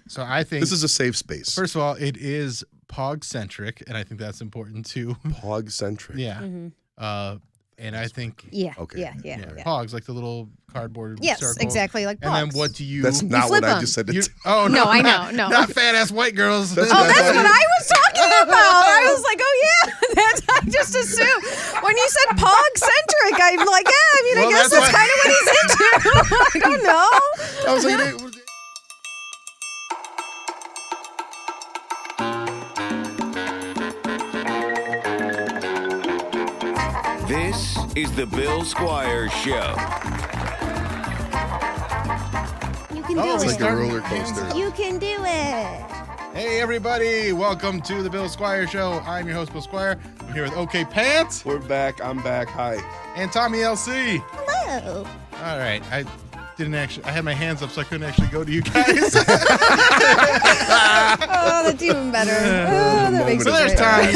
So I think this is a safe space. First of all, it is Pawgcentric, and I think that's important too. Pawgcentric. Yeah. And I think Yeah. Okay. Yeah. Pogs, like the little cardboard Yes, circles. exactly like And pogs. then what do you? That's not flip what I them. just said. You, It's oh No, I not, know, no. not fat ass white girls. That's Oh, what that's I what I was talking about. I was like, oh yeah, that's. I just assumed when you said Pawgcentric, I'm like, yeah. I mean, Well, I guess that's that's kind of what he's into. I don't know. I was like, This is the Bill Squire Show. You can Oh, do it's it. like a roller coaster. You can do it. Hey everybody, welcome to the Bill Squire Show. I'm your host, Bill Squire. I'm here with OK Pants We're back. I'm back. Hi. and Tommy LC. Hello. All right, I had my hands up so I couldn't actually go to you guys. Oh, that's even better. Oh, that makes So it there's great. Tommy and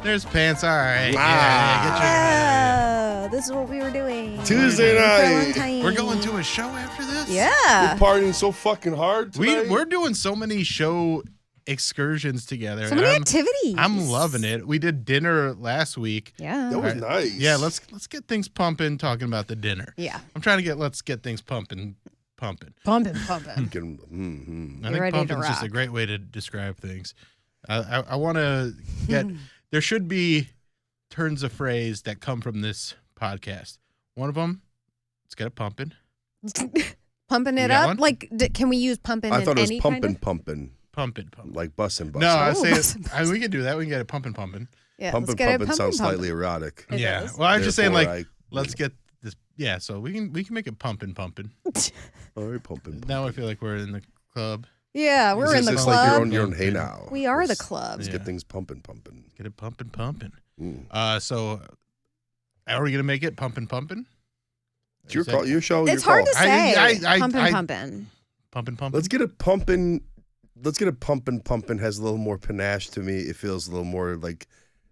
there's Pants. All right, Oh, this is what we were doing. Tuesday night. Valentine. we're going to a show after this. Yeah. Partying so fucking hard tonight. We're doing so many show excursions together. So many and activities. I'm loving it. We did dinner last week. Yeah. That was nice. Yeah, let's get things pumping. Talking about the dinner. Yeah. I'm trying to let's get things pumping. Pumping. Get 'em, I You're think ready to pumping's just a rock. great way to describe things. I want to get. There should be turns of phrase that come from this podcast. One of them, let's get it pumping. Pumping You it got up? one? Like, can we use pumping I in thought it was any kind pumping, of? pumping, Pumping. like bussin'. No, I Oh, say bussin'. we can do that. We can get it pumping. Yeah, Pumping, let's get it pumping sounds pumping. slightly erotic. It Yeah. does. Well, I'm just saying, Therefore, like, let's get this. Yeah, so we can make it pumping. All right, pumping. Now I feel like we're in the club. Yeah, we're in the It's club. like your own hey now. We are the Let's- club. Let's Yeah. get things pumping. Get it pumping. Mm. So are we gonna make it pumping? It's your call. Your show. It's your hard call. to say. I- Pumping. Pumping. Let's get it pumping. Let's get it pumping. Pumping has a little more panache to me. It feels a little more like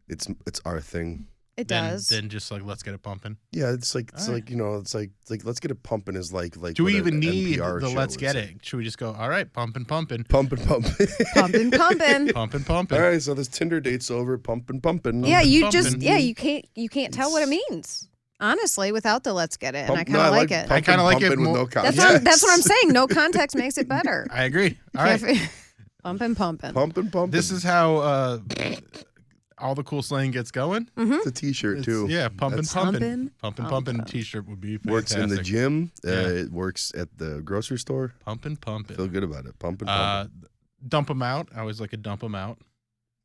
it's our thing. It does. Then just like let's get it pumping. Yeah, it's like All right. it's like let's get it pumping is like Do we what even an need NPR the show let's is. get it? Should we just go? All right, pumping. Pumping. Pumping. Pumping. All right, so this Tinder date's over. Pumping. Yeah, you pumping. just you can't tell what it means. Honestly, without the let's get it, and I kind No, of like it. pumping, kinda like it pumping with more- no That's context. that's what I'm saying. No context makes it better. I agree. All right. Pumping. Pumping. This is how all the cool slang gets going. It's a T-shirt too. Yeah, pumping. Pumping. Pumping T-shirt would be fantastic. Works in the gym. Yeah. It works at the grocery store. Pumping. Feel good about it. Pumping. Dump them out. I always like to dump them out.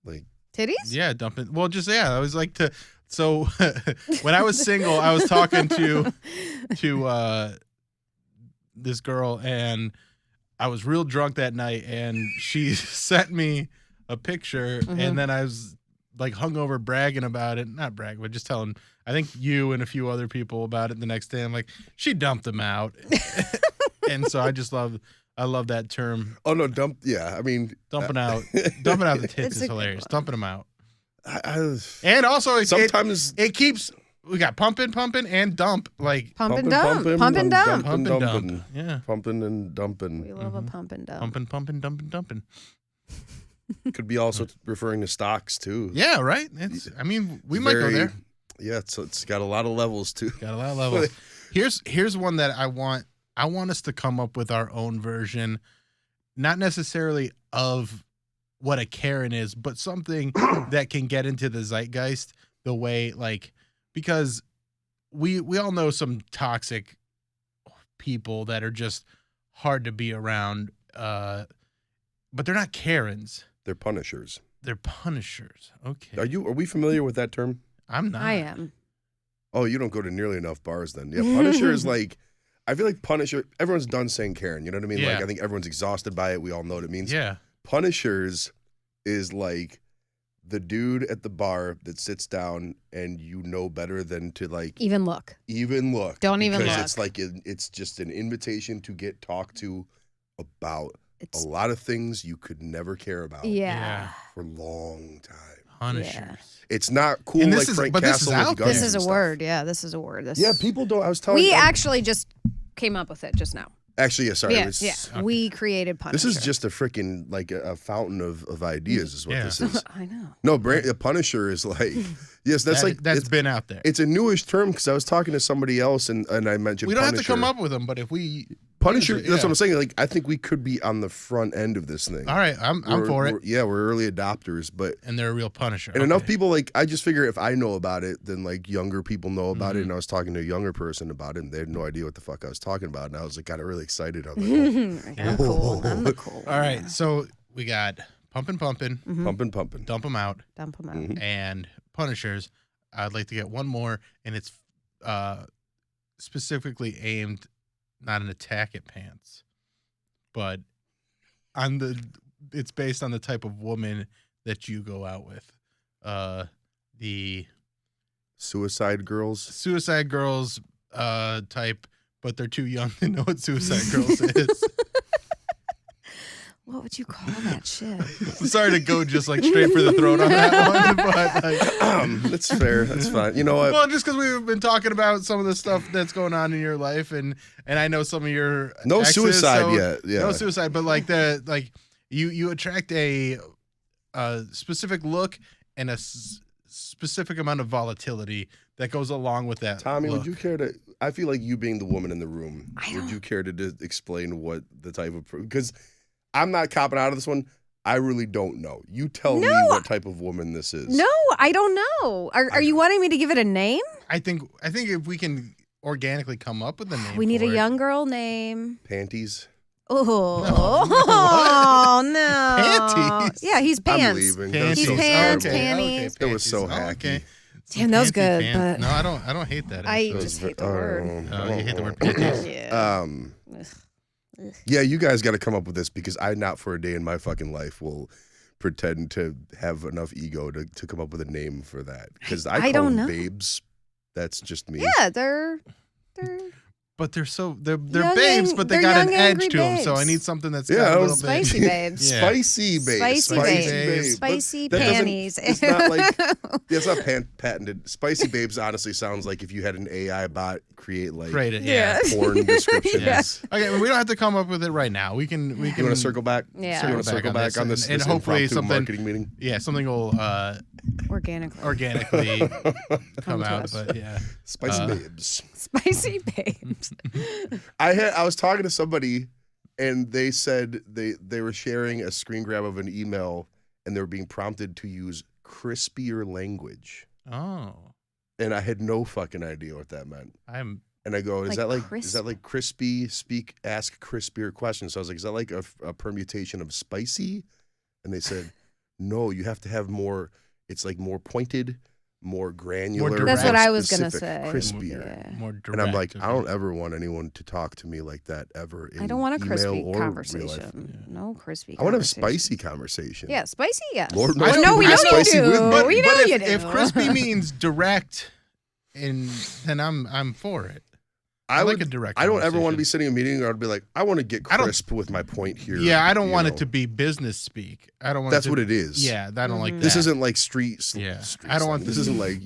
Like Titties? Yeah, dumping. Well, just I always like to. So when I was single, I was talking to this girl, and I was real drunk that night, and she sent me a picture, and then I was like hungover bragging about it. Not bragging, but just telling, I think you and a few other people about it the next day. I'm like, she dumped them out. And so I love that term. oh no, dump. Yeah, I mean Dumping out the tits It's is a good hilarious. one. Dumping them out. I And also, sometimes it keeps. We got pumping, and dump. Like Pump and dump. Pump and dump. pump and dumping. dump. Yeah. pumping and dumping. We love a pump and dump. Pumping, dumping. Could be also referring to stocks too. Yeah, right. I mean, we might go there. Yeah, it's got a lot of levels too. Got a lot of levels. Here's one that I want us to come up with our own version, not necessarily of what a Karen is, but something that can get into the zeitgeist the way, like, because we all know some toxic people that are just hard to be around, but they're not Karens. They're punishers. They're punishers. Okay. Are we familiar with that term? I'm not. I am. Oh, you don't go to nearly enough bars then. Yeah, punisher is like, I feel like punisher, everyone's done saying Karen, you know what I mean? Yeah. Like I think everyone's exhausted by it. We all know what it means. Yeah. Punishers is like the dude at the bar that sits down and you know better than to like Even look. look. Don't even because look. it's like it's just an invitation to get talked to about It's a lot of things you could never care about yeah. for a long time. Punishers. Yeah. It's not cool And like this is- Frank but this Castle is with out there. guns This is and a stuff. word. Yeah, this is a word. This Yeah, people don't. I was telling we you. actually just came up with it just now. Actually, yeah, sorry. Yeah, it's- yeah. We created Punisher. This is just a freaking like a fountain of ideas, is what this is. I know. No, a Punisher is like, yes, that's that's been out there. It's a newish term because I was talking to somebody else and I mentioned We don't Punisher. have to come up with them, but if we Punisher, use it, that's what I'm saying. Like, I think we could be on the front end of this thing. All right, I'm for it. We're early adopters, but And they're a real Punisher. and enough people like I just figure if I know about it, then like younger people know about it. And I was talking to a younger person about it, and they had no idea what the fuck I was talking about, and I was like, got really excited. I was like, I'm cool. I'm the cool. All right, so we got pumping, pumping. dump them out, Dump them out. Mhm. and Punishers. I'd like to get one more, and it's specifically aimed not an attack at pants, but it's based on the type of woman that you go out with. The Suicide Girls. Suicide Girls type, but they're too young to know what Suicide Girls is. What would you call that shit? I'm sorry to go just like straight for the throat on that one, but like, That's fair. That's fine. You know what? well, just because we've been talking about some of the stuff that's going on in your life, and I know some of your No exes, suicide so- yet. Yeah. no suicide, but like you attract a specific look and a specific amount of volatility that goes along with that. Tommy, look. would you care to? I feel like you being the woman in the room. I Would don't- you care to explain what the type of? Because I'm not copping out of this one. I really don't know. You tell me what type of woman this is. No, I don't know. Are you wanting me to give it a name? I think if we can organically come up with a name, We need a for it. young girl name. Panties. Oh, no. Panties? Yeah, he's I'm pants. leaving. Panties. He's That was so pants, terrible. panties. It was so panties. hacky. Damn, that was Panty good, pants. but- No, I don't hate that. I actually. just hate the word. Oh, you hate the word panties. Yeah. Yeah, you guys got to come up with this because I not for a day in my fucking life will pretend to have enough ego to come up with a name for that. Because I call don't them know. babes. That's just me. Yeah, they're But they're Young babes, ang- but they they're got an young, edge angry to them. So I babes. need something that's Yeah, got I a was- little bit spicy babes. Yeah. Spicy babes. Spicy babes. Spicy That doesn't- panties. It's not like it's not patented. Spicy babes honestly sounds like if you had an AI bot create like Create it, Yeah. yeah. porn descriptions. Yes. Okay, well, we don't have to come up with it right now. We can. You want to circle back? Yeah. You want to circle back on this, and this hopefully impromptu something. marketing meeting? Yeah, something will Organically. organically come to out. us. But yeah, Spicy babes. Spicy babes. I was talking to somebody, and they said they were sharing a screen grab of an email, and they were being prompted to use crispier language, oh, and I had no fucking idea what that meant. I'm. And I go, is Like that like crispy? Ask crispier questions. So I was like, is that like a permutation of spicy? And they said, no, you have to have more. It's like more pointed, more granular. direct. That's what I was gonna specific, say. Crispier. Yeah. More direct. And I'm like, okay. I don't ever want anyone to talk to me like that ever. I don't want a email crispy or real life. conversation. No crispy I want to have conversation. spicy conversation. Yeah, spicy, yes. Lord knows no, we know people you have spicy do. with me. But, we know but you if, do. if crispy means direct, then I'm for it. I like a direct. I don't ever want to be conversation. sitting in a meeting or I'd be like, I want to get I don't- crisp with my point here. Yeah, I don't you want know. it to be business speak. I don't want. That's it to, what it is. Yeah, I don't like that. This isn't like street. Yeah. street I don't want slang. This this- isn't like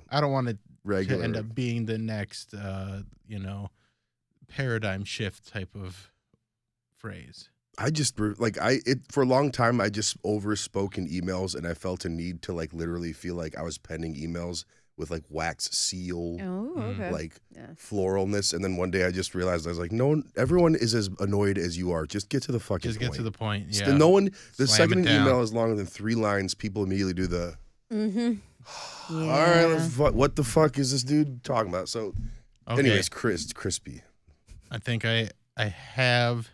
I don't want it regular. to end up being the next, paradigm shift type of phrase. I just like for a long time I just overspoke in emails and I felt a need to like literally feel like I was penning emails with like wax seal, Oh, okay. like Yeah. floralness, and then one day I just realized I was like, no, everyone is as annoyed as you are. Just get to the fucking Just point. get to the point. Still, Yeah. no one. The Slam second it an down. email is longer than 3 lines, people immediately do the. Mm-hmm. All right, what the fuck is this dude talking about? So, Okay. anyways, crispy. I think I have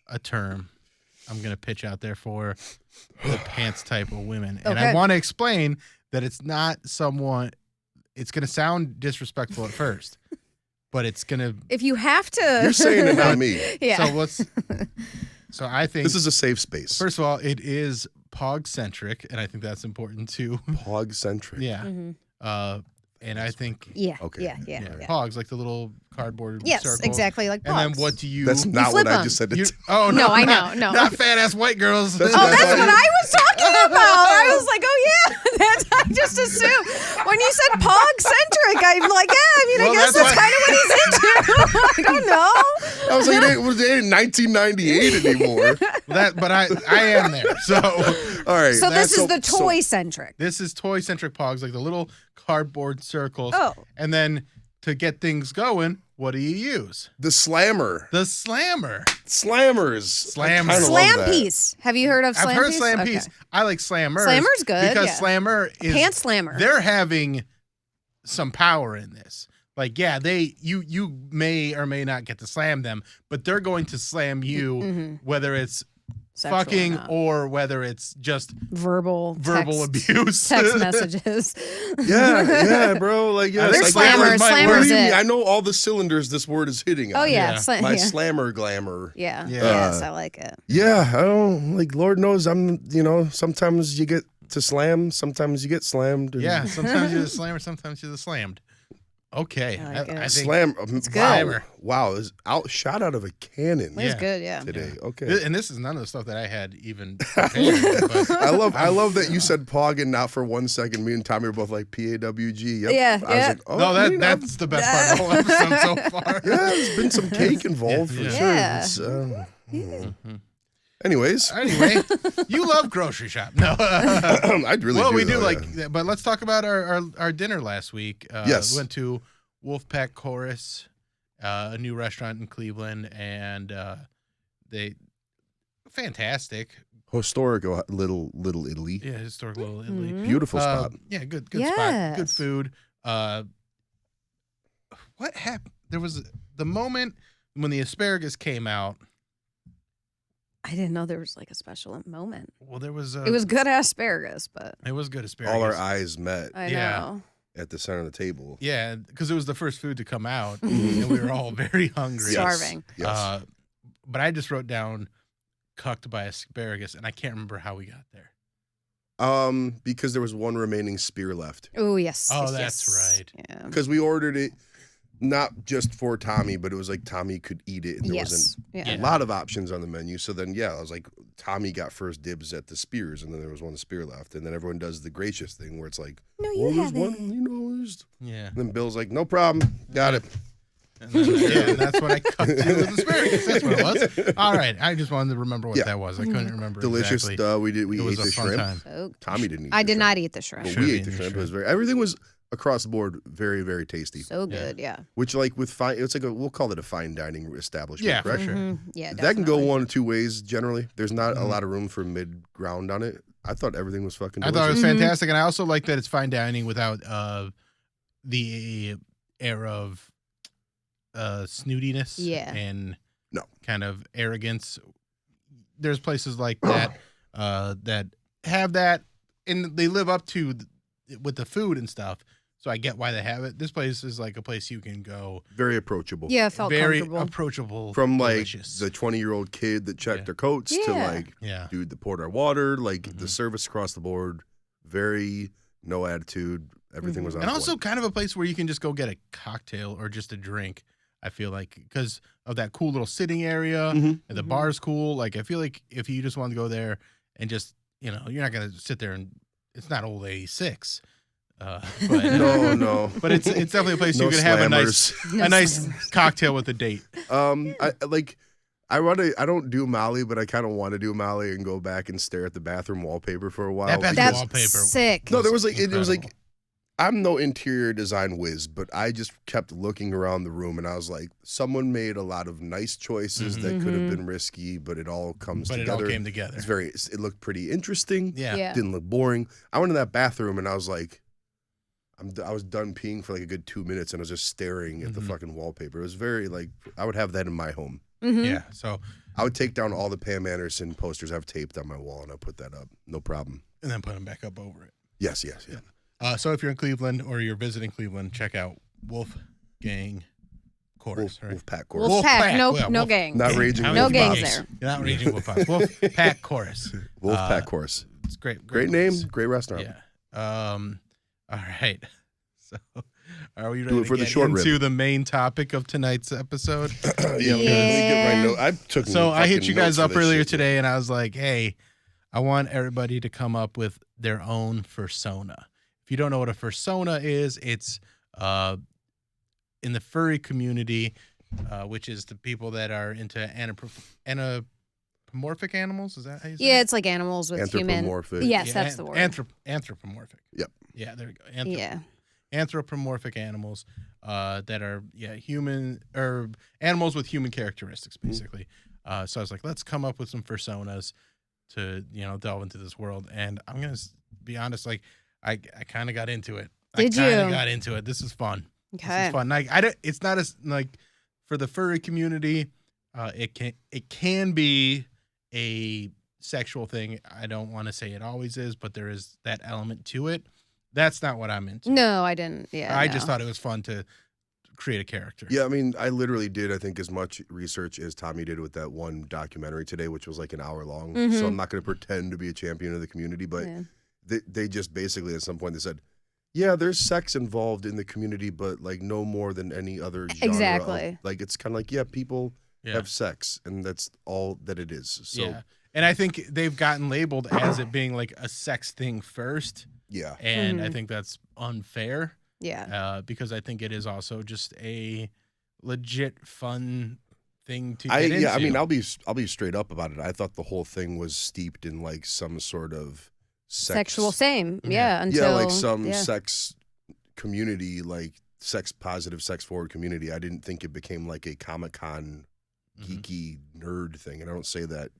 a term I'm gonna pitch out there for the pants type of women, and I Okay. want to explain that it's not someone. It's gonna sound disrespectful at first, but it's gonna. If you have to. You're saying it, not me. Yeah. So let's. So I think This is a safe space. first of all, it is Pawgcentric, and I think that's important too. Pawgcentric. Yeah. Mhm. And I think Yeah. Okay. Yeah. yeah, Yeah. Pogs, like the little cardboard Yes, circles. exactly like And then Pogs. what do you? That's not flip what I them. just said. You, It's, oh No, I not- know, no. not fat ass white girls. That's Oh, what I that's thought what you- I was talking about. I was like, oh yeah, that's. just assumed when you said Pawgcentric, I'm like, yeah, I mean, I guess that's kind of what he's into. I don't know. I was like, it ain't 1998 anymore. But I am there. So all right. So this is the toy-centric. This is toy-centric Pawgs, like the little cardboard circles. Oh. And then to get things going, what do you use? The slammer. The slammer. Slammers. Slam piece. Have you heard of slam piece? I've heard slam piece. I like slammer. Slammer's good. Because slammer is pant slammer. They're having some power in this. Like, yeah, you may or may not get to slam them, but they're going to slam you, whether it's Sexual fucking or whether it's just verbal abuse, text messages. Yeah, bro. Like, yeah, I think slammer's it. I know all the cylinders this word is hitting on. Oh yeah, my slammer glamour. Yeah, yes, I like it. Yeah, I don't like. Lord knows, sometimes you get to slam, sometimes you get slammed. Yeah, sometimes you're the slammer, sometimes you're the slammed. Okay, I think slam. It's good. Wow, is shot out of a cannon. It's good, yeah. Today, okay. And this is none of the stuff that I had even prepared. But I love that you said Pawg and not for 1 second. Me and Tommy were both like PAWG. Yep. Yeah, I was like, oh, no, that's the best part of the whole episode so far. Yeah, there's been some cake involved for sure. Yeah. Anyways, you love grocery shop. No, I'd really. Well, do, we do though, but let's talk about our dinner last week. Yes, we went to Wolfpack Chorus, a new restaurant in Cleveland, and they fantastic. Historic little Italy. Yeah, historic little Italy. Beautiful spot. Yeah, good spot. Good food. What happened? There was the moment when the asparagus came out. I didn't know there was like a special moment. Well, there was. It was good asparagus, but it was good asparagus. All our eyes met. I know. At the center of the table. Yeah, because it was the first food to come out, and we were all very hungry, starving. Yes. But I just wrote down "cucked by asparagus," and I can't remember how we got there. Because there was one remaining spear left. Oh yes. Oh, that's right. Yeah. Because we ordered it. Not just for Tommy, but it was like Tommy could eat it. And there wasn't a lot of options on the menu. So then, I was like, Tommy got first dibs at the spears, and then there was one spear left. And then everyone does the gracious thing where it's like, no, you have there's it. one, Yeah. And then Bill's like, no problem. Got it. And then, and that's what I cucked you with asparagus. That's what it was. All right. I just wanted to remember what that was. I couldn't remember. Delicious. Exactly. We ate the shrimp. So, Tommy didn't eat I did not eat the shrimp. But we ate the shrimp. It was everything was across the board very, very tasty. So good, yeah. Which like with it's like we'll call it a fine dining establishment. Yeah, correct? for sure. Yeah, that can go one of two ways generally. There's not a lot of room for mid ground on it. I thought everything was fucking delicious. I thought it was fantastic, and I also like that it's fine dining without the air of snootiness and kind of arrogance. There's places like that that have that, and they live up to with the food and stuff. So I get why they have it. This place is like a place you can go. Very approachable. Yeah, it felt very comfortable. approachable. From like delicious. the 20-year-old kid that checked their coats to like, dude that poured our water. Like the service across the board, very no attitude. Everything was on and point. also kind of a place where you can just go get a cocktail or just a drink. I feel like because of that cool little sitting area and the bar's cool. Like I feel like if you just want to go there and just you're not gonna sit there and it's not old 86. But no. But it's definitely a place you can have a nice cocktail with a date. I don't do Molly, but I kind of want to do Molly and go back and stare at the bathroom wallpaper for a while. That wallpaper, sick. No, there was like it was like I'm no interior design whiz, but I just kept looking around the room and I was like, someone made a lot of nice choices that could have been risky, but it all comes together. But it all came together. It looked pretty interesting. Yeah. Didn't look boring. I went in that bathroom and I was like, I was done peeing for like a good 2 minutes and I was just staring at the fucking wallpaper. It was very like, I would have that in my home. Yeah. So I would take down all the Pam Anderson posters I've taped on my wall and I'd put that up. No problem. And then put them back up over it. Yes. So if you're in Cleveland or you're visiting Cleveland, check out Wolfgang Chorus. Wolfpack Chorus. Wolfpack. No gang. Not raging. No gangs there. You're not raging Wolfpack. Wolfpack Chorus. Wolfpack Chorus. It's great. Great name. Great restaurant. Yeah. All right. So, are we ready Do it for to the get short into rib. the main topic of tonight's episode? Let me get my note. I hit you guys up earlier today, and I was like, "Hey, I want everybody to come up with their own fursona. If if you don't know what a fursona is, it's in the furry community, which is the people that are into anthropomorphic animals. Is that how you say it? It's like animals with human. Anthropomorphic. Yes, Yeah, that's the word. Anthropomorphic. Yep. Yeah, there we go. Anthropomorphic animals that are human or animals with human characteristics, basically. So I was like, let's come up with some fursonas to delve into this world. And I'm gonna be honest, like I kind of got into it. Did you? I kind of got into it. This is fun. Okay. This is fun. Like it's not as like for the furry community. It can be a sexual thing. I don't want to say it always is, but there is that element to it. That's not what I'm into. No, I didn't. Yeah, I just thought it was fun to create a character. Yeah, I mean, I literally did, I think, as much research as Tommy did with that one documentary today, which was like an hour long. So I'm not going to pretend to be a champion of the community, but they just basically at some point they said, yeah, there's sex involved in the community, but like no more than any other genre. Exactly. Like it's kind of like, people have sex, and that's all that it is. So and I think they've gotten labeled as it being like a sex thing first. yeah. And I think that's unfair. Yeah. Because I think it is also just a legit fun thing to get into. Yeah, I mean, I'll be straight up about it. I thought the whole thing was steeped in like some sort of sexual same. Yeah. Until like some sex community, like sex positive, sex forward community. I didn't think it became like a Comic-Con geeky nerd thing. And I don't say that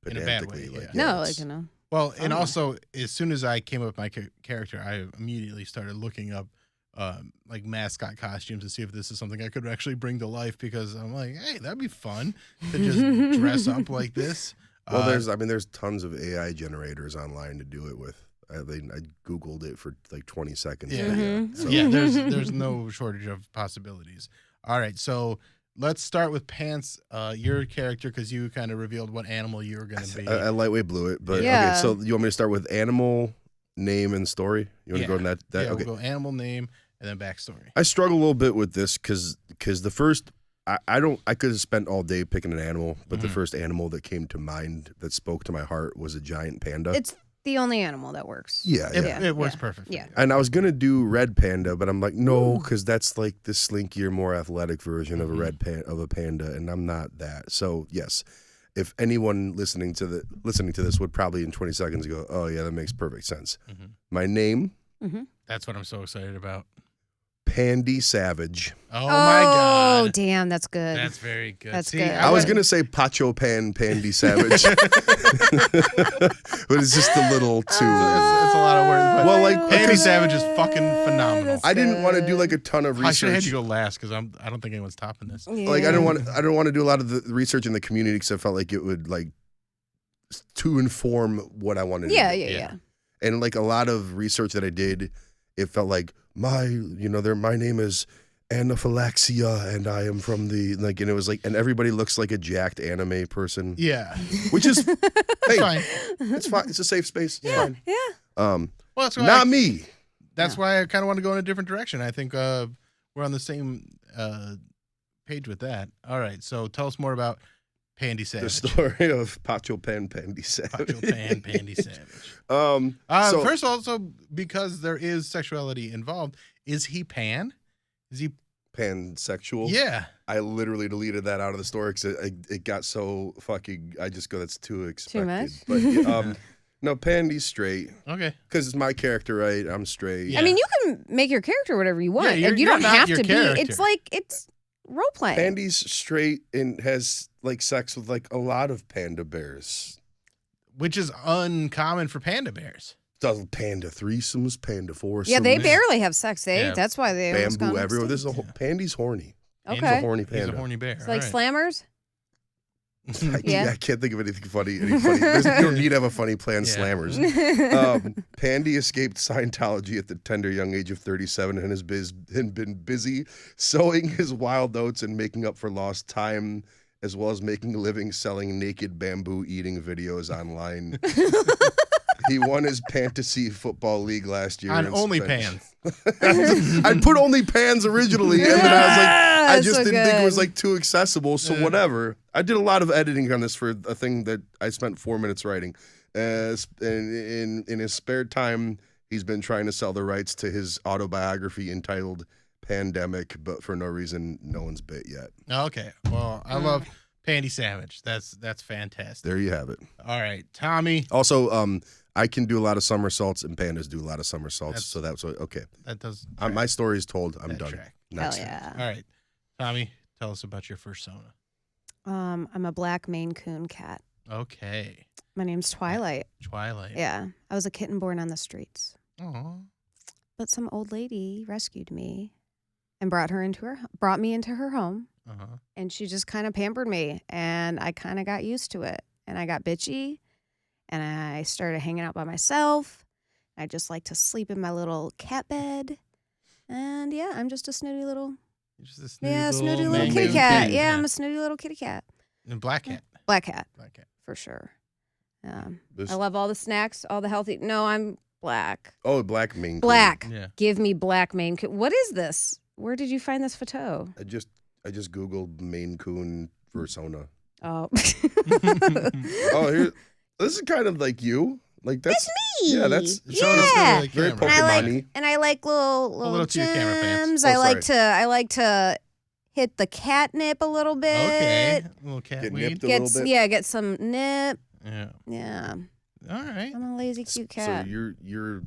in a bad way. Like, No, it's- like Well, and also, as soon as I came up with my character, I immediately started looking up like mascot costumes to see if this is something I could actually bring to life, because I'm like, hey, that'd be fun to just dress up like this. Well, there's tons of AI generators online to do it with. I Googled it for like 20 seconds. Yeah, there's no shortage of possibilities. All right, so let's start with Pants, your character, because you kind of revealed what animal you were going to be. I lightweight blew it, but okay. So you want me to start with animal, name, and story? You want to go in that? Yeah, okay. We'll go animal, name, and then backstory. I struggle a little bit with this because the first I could have spent all day picking an animal, but the first animal that came to mind that spoke to my heart was a giant panda. it's the only animal that works. It works perfect. Yeah. And I was gonna do red panda, but I'm like, no, because that's like the slinkier, more athletic version of a panda, and I'm not that. So yes, if anyone listening to this would probably in 20 seconds go, oh yeah, that makes perfect sense. My name, That's what I'm so excited about. Pandy Savage. Oh my God. Oh damn, that's good. That's very good. That's See, good. I was gonna say Pacho Pandy Savage, but it's just a little too. It's a lot of words. But Well, like, Pandy because- Savage is fucking phenomenal. I didn't want to do like a ton of I should have had research. you go last because I don't think anyone's topping this. Like I don't want to do a lot of the research in the community because I felt like it would like to inform what I wanted to do. Yeah. And like a lot of research that I did, it felt like my name is Anaphylaxia and I am from the and it was like, and everybody looks like a jacked anime person. Yeah. Which is hey, Fine. it's fine. It's a safe space. It's fine. Yeah. Well, that's why Not me. That's why I kind of want to go in a different direction. I think we're on the same page with that. All right. So tell us more about Pandy Savage. The story of Pacho Pandy Savage. Pacho Pandy Savage. So, First, also because there is sexuality involved, is he pan? Is he pansexual? Yeah. I literally deleted that out of the story because it got so fucking. I just go, that's too expected. much? But no, Pandy's straight Okay. because it's my character, right? I'm straight. Yeah. I mean, you can make your character whatever you want. Yeah, and you you're don't not have your to character. be. It's like it's role playing. Pandy's straight and has like sex with like a lot of panda bears. Which is uncommon for panda bears. Does panda threesomes, panda foursomes. Yeah, they barely have sex. Yeah. That's why they almost bamboo gone everywhere. This is extinct. Pandy's horny. Pandy's He's a Okay. horny He's panda. a horny bear. It's like All slammers. I can't think of anything funny. You don't need to have a funny plan. Yeah. Slammers. Pandy escaped Scientology at the tender young age of 37 and has been busy sowing his wild oats and making up for lost time, as well as making a living selling naked bamboo eating videos online. He won his fantasy football league last year. On and OnlyPans. I'd put OnlyPans originally, and then I was like, I That's just so didn't think it was good. like too accessible, so Yeah. whatever. I did a lot of editing on this for a thing that I spent 4 minutes writing. In his spare time, He's been trying to sell the rights to his autobiography entitled Pandemic, but for no reason, no one's bit yet. Okay. Well, I love Pandy Savage. That's fantastic. There you have it. All right, Tommy. Also, I can do a lot of somersaults, and pandas do a lot of somersaults. So that's what. Okay. That does. My story is told. I'm that done. track. Next. Hell yeah. All right, Tommy. Tell us about your fursona. I'm a black Maine Coon cat. Okay. My name's Twilight. Twilight. Yeah, I was a kitten born on the streets, Oh. but some old lady rescued me and brought me into her home, and she just kind of pampered me, and I kind of got used to it, and I got bitchy, and I started hanging out by myself. I just like to sleep in my little cat bed, and yeah, I'm just a snooty little. You're just a snooty Snooty little Maine kitty Coon cat. kitty. Yeah, I'm a snooty little kitty cat. And black cat. Black cat, Black cat. for sure. This- I love all the snacks, all the healthy. No, I'm black. Oh, black Maine Coon. Black. Yeah. Give me black Maine Coon. What is this? Where did you find this photo? I just Googled Maine Coon Fursona. Oh. Oh, here. This is kind of like you. Like that's me. Yeah, that's Show us Yeah. the very camera. Pokemon-y. And I like little little to your camera pants. gems. Oh, I like to hit the catnip a little bit. Okay. A little cat Get weed. nipped a little bit. Yeah, get some nip. Yeah. Yeah. All right. I'm a lazy cute cat. So you're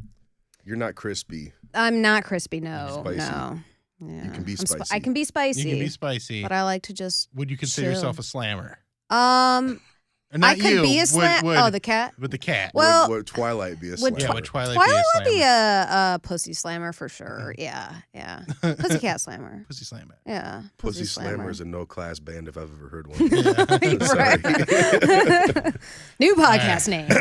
not crispy. I'm not crispy. No. Spicy. No. Yeah. You can be I'm spicy. I can be spicy. You can be spicy. But I like to just. Would you consider chill. yourself a slammer? I Not could you. be a slam. Would, Oh, the cat. with the cat. Well, would Twilight be a would slammer? yeah, would Twilight, Twilight be a would be slammer? a pussy slammer for sure. Yeah, yeah. Pussycat slammer. Pussy slammer. Yeah. Pussy Slammer is a no-class band if I've ever heard one. Right. New podcast name.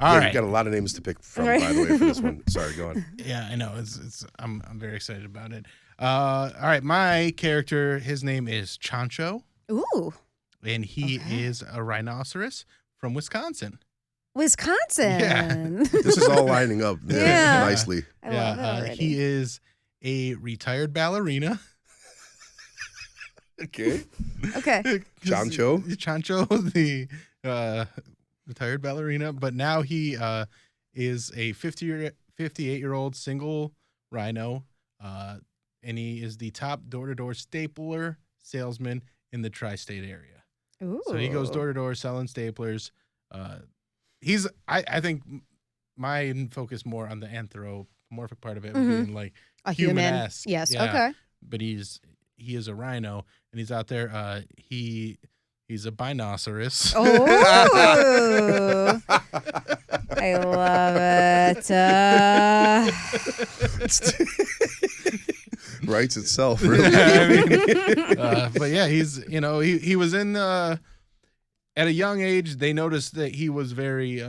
All Yeah, right. you've got a lot of names to pick from, by the way, for this one. Sorry, go on. Yeah, I know. I'm very excited about it. All right, my character, his name is Chancho, Ooh, and he is a rhinoceros from Wisconsin. Wisconsin. Yeah. This is all lining up Yeah. nicely. I love it Yeah, already. he is a retired ballerina. Okay. Okay. Chancho? Chancho, the retired ballerina, but now he is a 58-year-old single rhino, and he is the top door-to-door stapler salesman in the tri-state area. Ooh. So he goes door to door selling staplers. I think my focus more on the anthropomorphic part of it, being like a human. human-esque. Yes. Yeah. Okay. But he is a rhino, and he's out there. He's a binoceros. Oh, I love it. Writes itself, really. I mean, but yeah, he was in at a young age. They noticed that he was very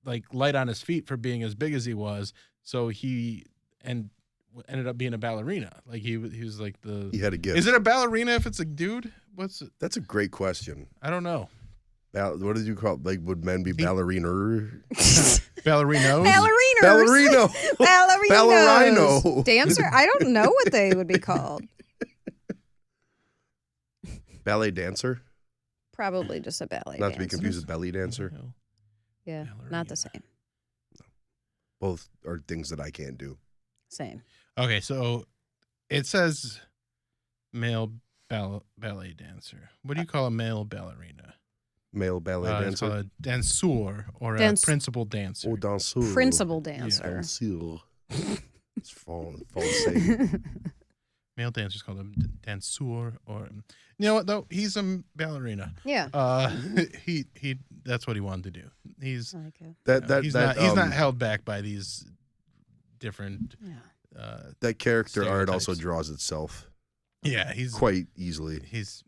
like light on his feet for being as big as he was. So he ended up being a ballerina. Like he was like He had a gift. Is it a ballerina if it's a dude? What's it? That's a great question. I don't know. What did you call it? Like, would men be ballerina? Ballerinos. Ballerinos. Ballerino. Ballerinos. Ballerino. Dancer. I don't know what they would be called. Ballet dancer? Probably just a ballet Not to be dancer. confused with belly dancer. Yeah, not the same. Both are things that I can't do. Same. Okay, so it says male ballet dancer. What do you call a male ballerina? Male ballet It's called dancer? a danseur or a principal dancer. Oh, danseur. Principal dancer. Danseur. It's false. Male dancer is called a danseur, or you know what though? He's a ballerina. Yeah. He that's what he wanted to do. He's I like it. he's not held back by these different. Yeah. That character art also stereotypes. draws itself Yeah, he's quite easily. he's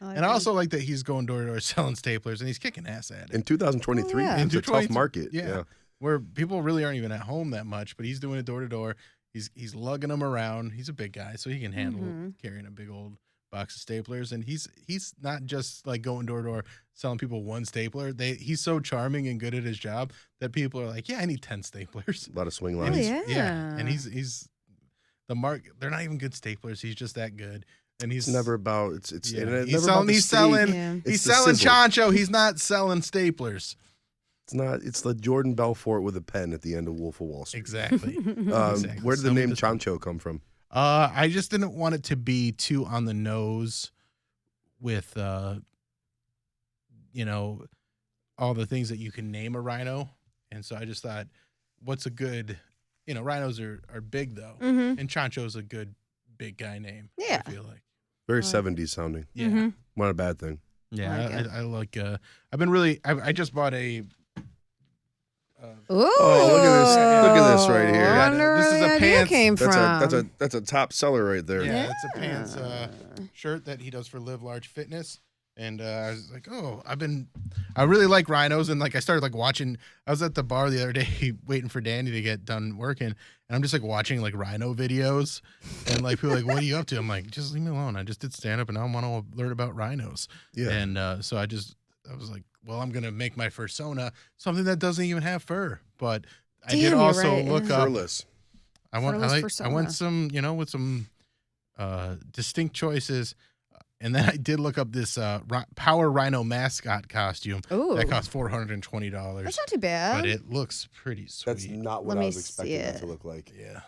I like and I it. also like that he's going door to door selling staplers and he's kicking ass at it. In 2023, Oh, yeah. it's a tough market. Yeah. Where people really aren't even at home that much, but he's doing it door to door. He's lugging them around. He's a big guy, so he can handle carrying a big old box of staplers. And he's not just like going door to door selling people one stapler. He's so charming and good at his job that people are like, yeah, I need 10 staplers. A lot of swing Oh, lines. yeah. And he's the mark. They're not even good staplers. He's just that good. And he's It's never about it's Yeah. and it's He's never about selling- the he's steak. selling- Yeah. It's he's the selling sizzle. Chancho. He's not selling staplers. It's not. It's the Jordan Belfort with a pen at the end of Wolf of Wall Street. Exactly. Exactly. Where did the name Chancho come from? I just didn't want it to be too on the nose with, you know, all the things that you can name a rhino. And so I just thought, what's a good, you know, rhinos are big though. And Chancho's a good big guy name. Yeah. I feel like. Very 70s sounding. Yeah. Not a bad thing. Yeah. I like, I've been really, I just bought a, Ooh. Oh, look at this! Look at this right here. I wonder This is where a the idea pants- came from. That's a top seller right there. Yeah, it's a pants shirt that he does for Live Large Fitness. And I was like, oh, I really like rhinos. And like, I started like watching, I was at the bar the other day waiting for Danny to get done working. And I'm just like watching like rhino videos. And like, people are like, what are you up to? I'm like, just leave me alone. I just did stand up and I want to learn about rhinos. Yeah. And so I was like, well, I'm going to make my fursona something that doesn't even have fur. But I did Damn, also you're right, look yeah. up. Furless. I want Fursona. some, you know, with some distinct choices. And then I did look up this Power Rhino mascot costume. Ooh. That cost $420. That's not too bad. But it looks pretty sweet. That's not what Let I me was expecting see that it. to look like. Yeah.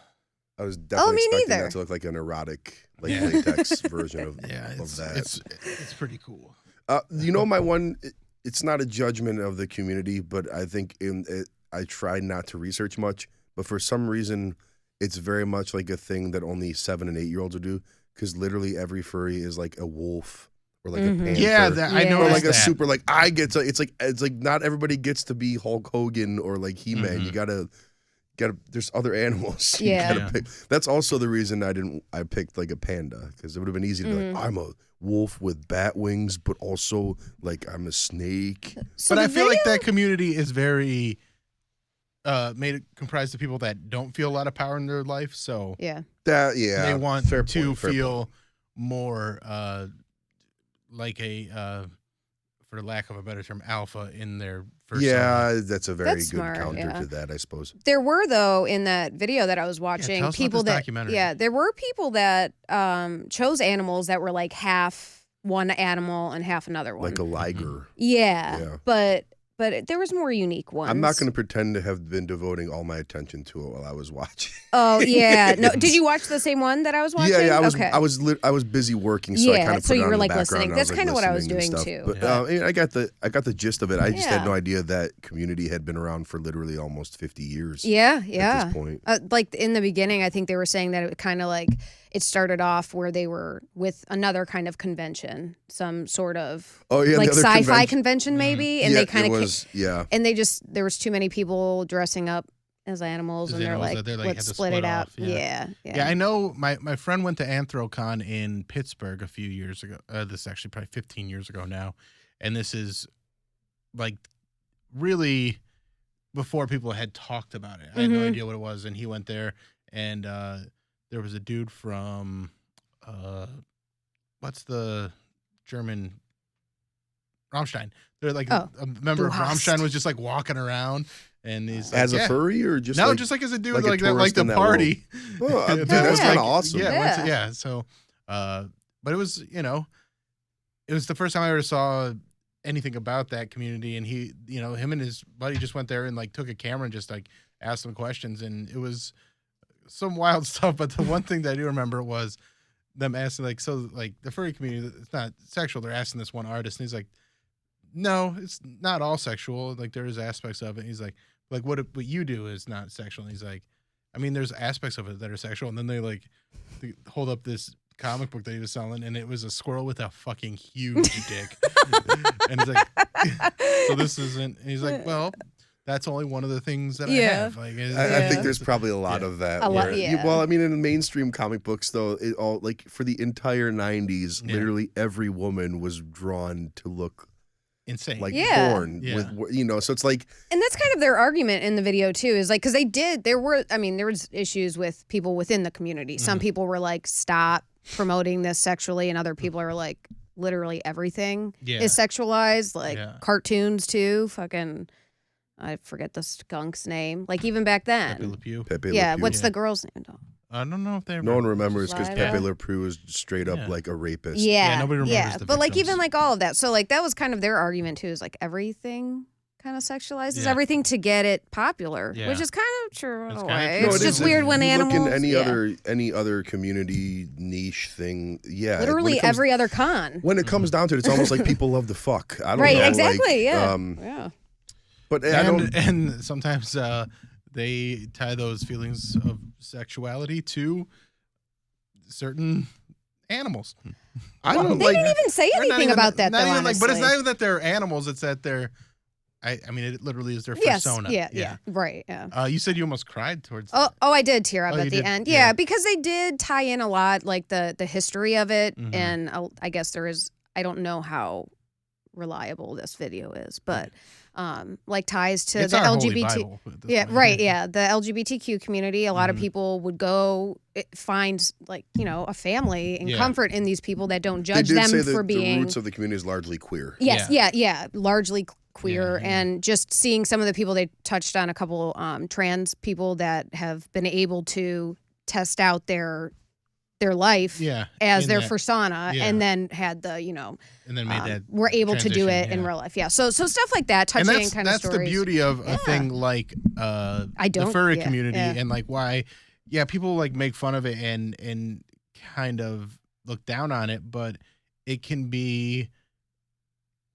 I was definitely me expecting neither. that to look like an erotic, like Yeah. latex version of It's that. it's pretty cool. You know, my one. It's not a judgment of the community, but I think I try not to research much. But for some reason, it's very much like a thing that only 7 and 8 year olds would do. Because literally every furry is like a wolf or like a panther. Yeah, I Yeah. know. Or like a super like I get to. It's like not everybody gets to be Hulk Hogan or like He-Man. You gotta. There's other animals. You Yeah. gotta pick. That's also the reason I picked like a panda, because it would have been easy to be like, I'm a wolf with bat wings, but also like I'm a snake. So But the I feel like video- that community is very comprised of people that don't feel a lot of power in their life. So Yeah. they want fair to point, fair feel point. more like a for lack of a better term, alpha in their first Yeah, that's a very That's good smart, counter yeah. to that, I suppose. There were, though, in that video that I was watching, tell us about people this that documentary. there were people that chose animals that were like half one animal and half another one. Like a liger. yeah, Yeah. but there was more unique ones. I'm not going to pretend to have been devoting all my attention to it while I was watching. Oh yeah, no. Did you watch the same one that I was watching? Yeah, Okay. I was busy working, so I Yeah, kind of put so it you on were, in the like, background, listening. and I That's was, kinda what I was listening and doing, stuff. too. But I mean, I got the gist of it. I just had Yeah. no idea that community had been around for literally almost 50 years. Yeah, At yeah. this point. Like in the beginning, I think they were saying that it kind of like it started off where they were with another kind of convention, some sort of Oh yeah, like the other sci-fi convention. convention maybe, and Yeah, they kind it of was. Yeah. and they just there was too many people dressing up as animals, As and they're animals like, that they're like, let's had to split split it out. off, yeah. Yeah, I know my friend went to Anthrocon in Pittsburgh a few years ago. This is actually probably 15 years ago now. And this is like really before people had talked about it. I had no idea what it was. And he went there and there was a dude from, what's the German, Rammstein. They're like a member of Du hast. Rammstein was just like walking around. And he's like, As a furry or just no, like, just like as a dude like a like that, like tourist the in that party. Oh, And dude, then that's it was kind of awesome. Yeah, Yeah. So, but it was, you know, it was the first time I ever saw anything about that community, and he, you know, him and his buddy just went there and like took a camera and just like asked them questions, and it was some wild stuff. But the one thing that I do remember was them asking like, so like the furry community, it's not sexual. They're asking this one artist, and he's like, no, it's not all sexual. Like there is aspects of it. And he's like what you do is not sexual. And he's like, I mean, there's aspects of it that are sexual. And then they hold up this comic book that he was selling, and it was a squirrel with a fucking huge dick. And he's like, so this isn't. And he's like, well, that's only one of the things that I have. Like, I think there's probably a lot of that. A lot, where- yeah. Well, I mean, in the mainstream comic books, though, it all like for the entire '90s, literally every woman was drawn to look insane, like Yeah. porn. With, you know, so it's like, And that's kind of their argument in the video too, is like, because there was issues with people within the community. Some people were like, stop promoting this sexually, and other people are like, literally everything is sexualized, like cartoons too. Fucking, I forget the skunk's name. Like even back then. Pepe Le Pew. Pepe Le Yeah, Pew. what's the girl's name? I don't know if they. No one remembers because Slide Pepe out. Le Pew was straight up like a rapist. Yeah, nobody remembers the but like victims. even like all of that. So like that was kind of their argument too, is like everything kind of sexualizes Yeah. everything to get it popular, Yeah. which is kind of true in It's a kinda way. true. It's No, it just is. weird when you animals. look in any other community niche thing. Yeah, Literally every other con. When it comes down to it, it's almost like people love the fuck. I don't Right, know. exactly. Like, yeah. But I don't. And sometimes they tie those feelings of sexuality to certain animals. I don't They like. didn't even say Or not anything even- about that, not though, even like, but it's honestly. not even that they're animals. It's that they're. I mean, it literally is their persona. Yes, yeah, right, yeah. You said you almost cried towards. Oh, I did tear up Oh, at you the did? end. Yeah. Yeah, because they did tie in a lot, like the history of it, Mhm. and I guess there is. I don't know how reliable this video is, but like ties to It's the our Holy LGBT. Bible at this Yeah, point. right. Yeah, the LGBTQ community. A lot of Mhm. people would go find like a family and Yeah. comfort in these people that don't They judge did them say that for the being. roots of the community is largely queer. Yes, yeah, largely queer, Yeah. and just seeing some of the people they touched on, a couple trans people that have been able to test out their life Yeah. as in their that- persona, yeah. and then had the and then made that. were able to do transition, it in yeah. real life. Yeah, so stuff like that, And touching that's kind of that's stories. the beauty of a Yeah. thing like the furry community and like why people like make fun of it and kind of look down on it, but it can be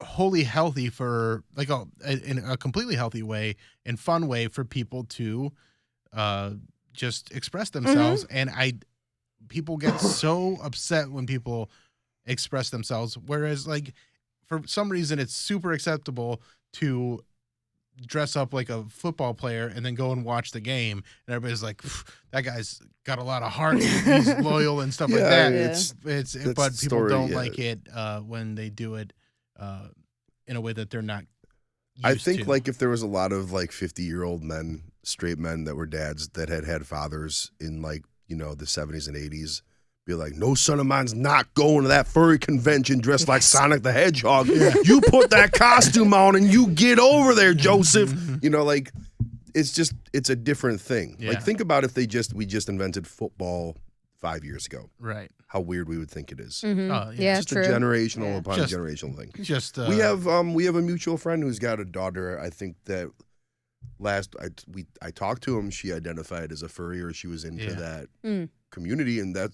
wholly healthy for like in a completely healthy way and fun way for people to just express themselves. And people get so upset when people express themselves, whereas like for some reason it's super acceptable to dress up like a football player and then go and watch the game, and everybody's like, that guy's got a lot of heart, he's loyal and stuff like Yeah, that. it's It's that's but the people story, don't yeah. like it when they do it in a way that they're not used I think to. like if there was a lot of like 50-year-old men, straight men that were dads that had fathers in like the 70s and 80s, be like, no son of mine's not going to that furry convention dressed like Sonic the Hedgehog. You put that costume on and you get over there, Joseph. Like it's a different thing. Yeah. Like think about if we just invented football 5 years ago. right. How weird we would think it is. Mhm. Oh, yeah. Yeah, Just true. a generational upon Just- generational thing. Just We have a mutual friend who's got a daughter. I think that I talked to him. She identified as a furry, or she was into Yeah. that community, and that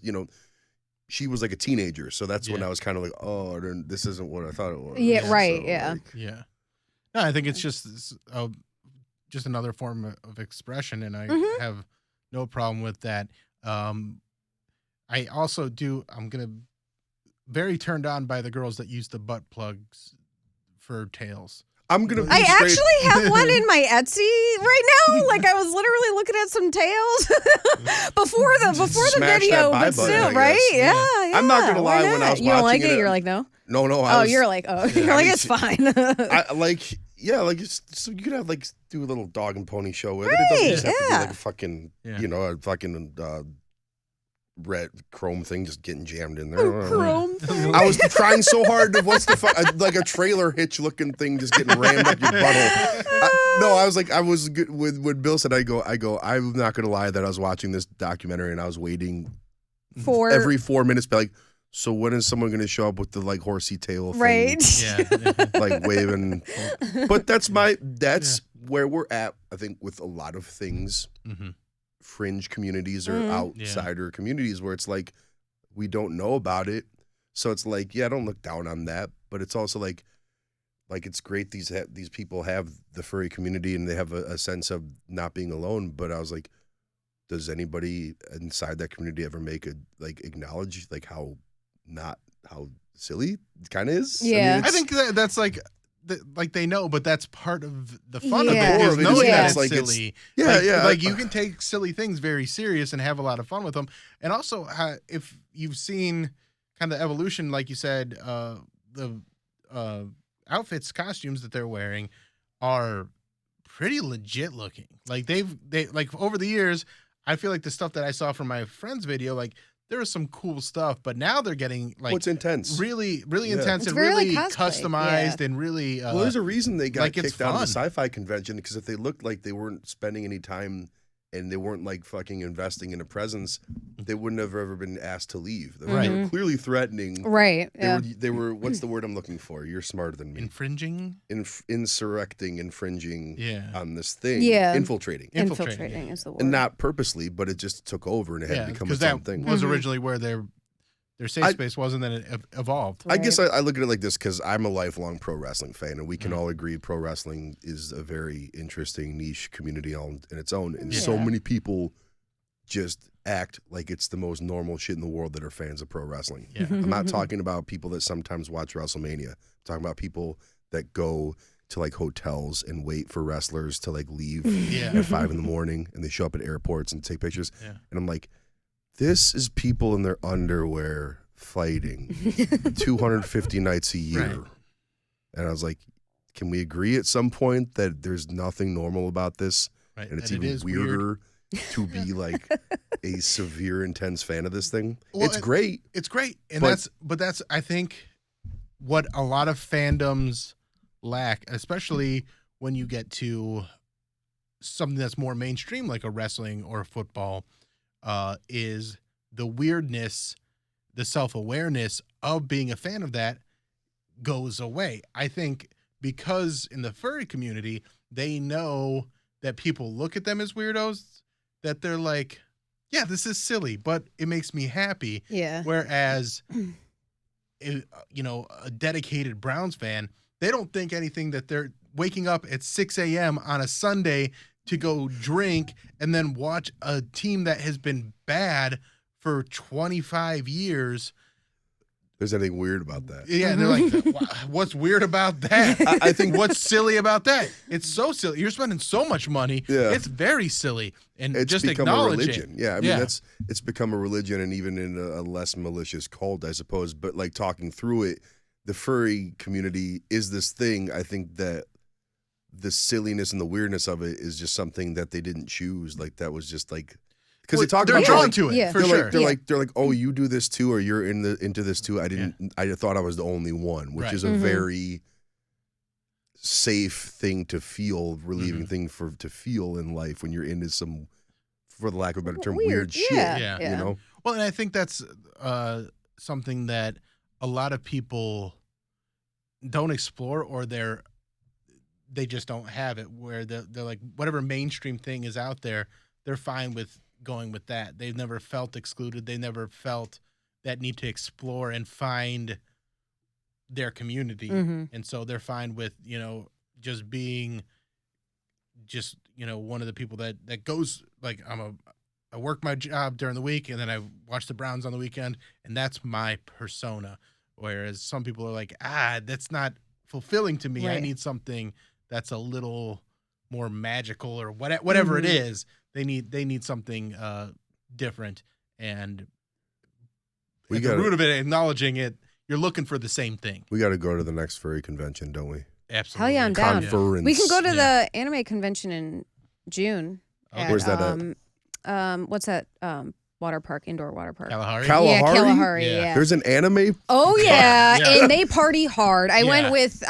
she was like a teenager. So that's when Yeah. I was kind of like, oh, this isn't what I thought it was. Yeah, right, So, yeah. like, Yeah. No, I think it's just another form of expression, and I have no problem with that. I also I'm very turned on by the girls that use the butt plugs for tails. I'm gonna. I be straight- actually have one in my Etsy right now. Like I was literally looking at some tails before the Smash video, that buy but button, still, I right? guess. Yeah. I'm not gonna why lie, when I not? was you don't like watching it, it, you're like no. No. You're like you're I like mean, it's fine. I like. Yeah, like so you could have like do a little dog and pony show with it. It Right, doesn't just have to be yeah. like a fucking a fucking red chrome thing just getting jammed in there. Chrome. I was trying so hard to what's the like a trailer hitch looking thing just getting rammed up your butthole. I was good with Bill said I go I'm not gonna lie that I was watching this documentary and I was waiting For every 4 minutes, be like, so when is someone gonna show up with the like horsey tail thing, right. Yeah. like waving? But that's where we're at. I think with a lot of things. Mm-hmm. Fringe communities or Mhm. outsider communities where it's like we don't know about it, so it's like I don't look down on that, but it's also like it's great these people have the furry community and they have a sense of not being alone. But I was like, does anybody inside that community ever acknowledge like how silly it kind of is? Yeah. I think that's like they know, but that's part of the fun of Yeah. it. Is Core of it knowing is that it's it's like it's- silly. Yeah. Like you can take silly things very serious and have a lot of fun with them. And also, if you've seen kind of evolution, like you said, the outfits, costumes that they're wearing are pretty legit looking. Like they like over the years, I feel like the stuff that I saw from my friend's video, like there was some cool stuff, but now they're getting like What's intense? really Yeah. intense It's and very, like, really cosplay, customized and really Well, there's a reason they got like it's kicked out of the fun. sci-fi convention, because if they looked like they weren't spending any time and they weren't like fucking investing in a presence, they wouldn't have ever been asked to leave. They Right. were clearly threatening. Right. Yeah. They were. What's the word I'm looking for? You're smarter than me. Infringing. Infringing. Yeah. On this thing. Yeah. Infiltrating. Infiltrating is the word. And not purposely, but it just took over and it had to become its own thing. That was originally where their safe space was, and then it evolved. I guess I look at it like this because I'm a lifelong pro wrestling fan, and we can all agree pro wrestling is a very interesting niche community on in its own. And so many people just act like it's the most normal shit in the world that are fans of pro wrestling. Yeah. I'm not talking about people that sometimes watch WrestleMania. I'm talking about people that go to like hotels and wait for wrestlers to like leave at 5 a.m, and they show up at airports and take pictures. Yeah. And I'm like, this is people in their underwear fighting 250 nights a year. Right. And I was like, can we agree at some point that there's nothing normal about this? Right. And it's And it even is weirder to be like a severe, intense fan of this thing. Well, it's great. It's great. And But- that's I think what a lot of fandoms lack, especially when you get to something that's more mainstream like a wrestling or a football, is the weirdness, the self-awareness of being a fan of that goes away. I think because in the furry community, they know that people look at them as weirdos, that they're like, yeah, this is silly, but it makes me happy. Yeah. Whereas, a dedicated Browns fan, they don't think anything that they're waking up at 6 a.m. on a Sunday to go drink and then watch a team that has been bad for 25 years. There's anything weird about that. Yeah, and they're like, what's weird about that? I think what's silly about that? It's so silly. You're spending so much money. Yeah. It's very silly. And It's just become a acknowledge religion. it. Yeah, I mean it's become a religion, and even in a less malicious cult, I suppose. But like talking through it, the furry community is this thing. I think that the silliness and the weirdness of it is just something that they didn't choose. Like that was just like because they're drawn to it. Yeah. For they're sure. they're like, oh, you do this too, or you're into this too. I thought I was the only one, which Right. is a very safe thing to feel, relieving thing to feel in life when you're into some, for the lack of a better term, weird shit. Yeah. You know. Well, and I think that's something that a lot of people don't explore, or they just don't have it, where they're like, whatever mainstream thing is out there, they're fine with going with that. They've never felt excluded. They never felt that need to explore and find their community. And so they're fine with, just being one of the people that goes, like, I work my job during the week and then I watch the Browns on the weekend, and that's my persona. Whereas some people are like, that's not fulfilling to me. Right. I need something that's a little more magical, or whatever it is. They need something different, and at the root of it, acknowledging it, you're looking for the same thing. We got to go to the next furry convention, don't we? Absolutely. Hell yeah, I'm down. Conference. We can go to the anime convention in June. Where's that at? What's that water park, indoor water park? Kalahari. Yeah, Kalahari? Kalahari, Yeah. yeah. There's an anime. Oh yeah, Yeah. and they party hard. I went with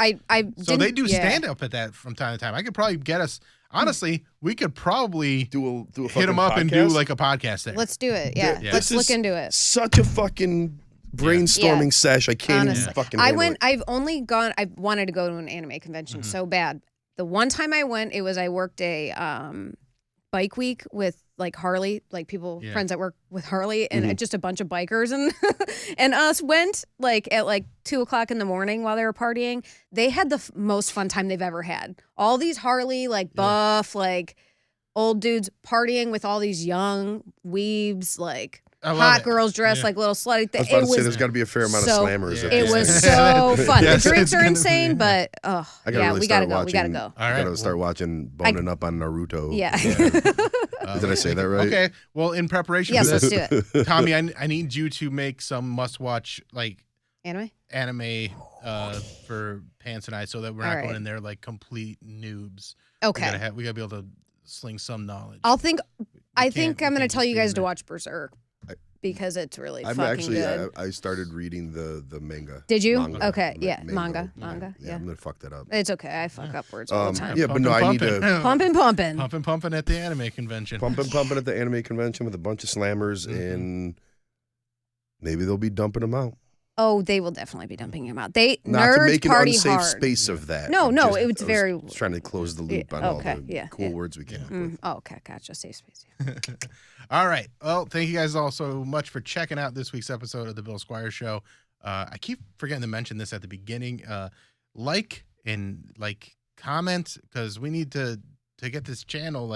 So they do stand up at that from time to time. I could probably get us. Honestly, we could probably Do a hit them fucking up and do podcast? like a podcast there. Let's do it. Yeah, Yeah. let's This look is into it. Such a fucking brainstorming sesh. I can't Honestly. even fucking. I handle went. it. I've only gone. I wanted to go to an anime convention so bad. The one time I went, I worked a bike week with like Harley, like people, friends that work with Harley, and just a bunch of bikers and and us went like at like 2:00 in the morning while they were partying. They had the most fun time they've ever had. All these Harley like buff like old dudes partying with all these young weebs like. I love Hot it. girls dressed Yeah. like little slutty. I was about to say there's got to be a fair amount of so- slammers. at It these was things. so fun. Yes, the drinks it's are gonna insane, be- but I gotta yeah, really we start gotta go. We gotta watching- go. All I right. gotta start watching Boning Up on Naruto. Yeah. Did I say that right? Okay. Well, in preparation Yes, for this, let's do it. Tommy, I need you to make some must-watch like Anime? anime for Pants and I, so that we're not All going right. in there like complete noobs. Okay. We gotta be able to sling some knowledge. I think can't- I'm we gonna can't tell just you be guys in to there. watch Berserk. because it's really I'm fucking actually, good. I started reading the manga. Did you? Manga. Okay, yeah, Manga. manga. Yeah, I'm gonna fuck that up. it's okay. I fuck up words all the time. Yeah, but no, I need to Pumping at the anime convention. pumping at the anime convention with a bunch of slammers, and maybe they'll be dumping them out. Oh, they will definitely be dumping him out. They Not nerds to make an party unsafe hard. space of that. No, I it's was very trying to close the loop on all the cool words we came up with. Oh, okay, gotcha. Safe space. All right. Well, thank you guys all so much for checking out this week's episode of the Bill Squire Show. I keep forgetting to mention this at the beginning. Like and comment, because we need to get this channel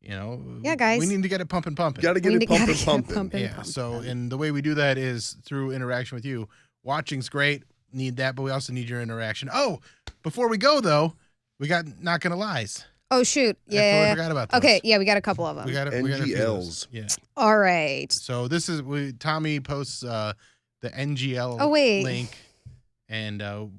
Yeah, guys. we need to get it pumping. Got to get it pumping. Yeah. So, and the way we do that is through interaction with you. Watching's great. Need that, but we also need your interaction. Oh, before we go though, we got Not Gonna Lies. Oh shoot! I totally Yeah. forgot about those. Okay. Yeah, we got a couple of them. We got a few of NGLs. those. Yeah. All right. So this is Tommy posts the NGL link, and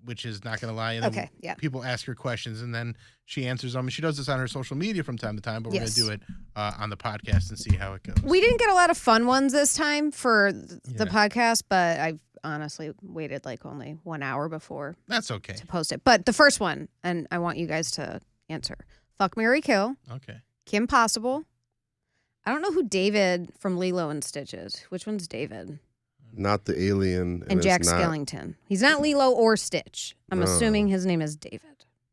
which is Not Gonna Lie. And then Okay. Yeah. people ask her questions, and then she answers them. And she does this on her social media from time to time, but we're gonna do it on the podcast and see how it goes. We didn't get a lot of fun ones this time for the podcast, but I've honestly waited only 1 hour before That's okay. to post it. But the first one, and I want you guys to answer: Fuck, Marry, Kill. Okay. Kim Possible. I don't know who David from Lilo and Stitch is. Which one's David? Not the alien. And Jack Skellington. He's not Lilo or Stitch. I'm assuming his name is David.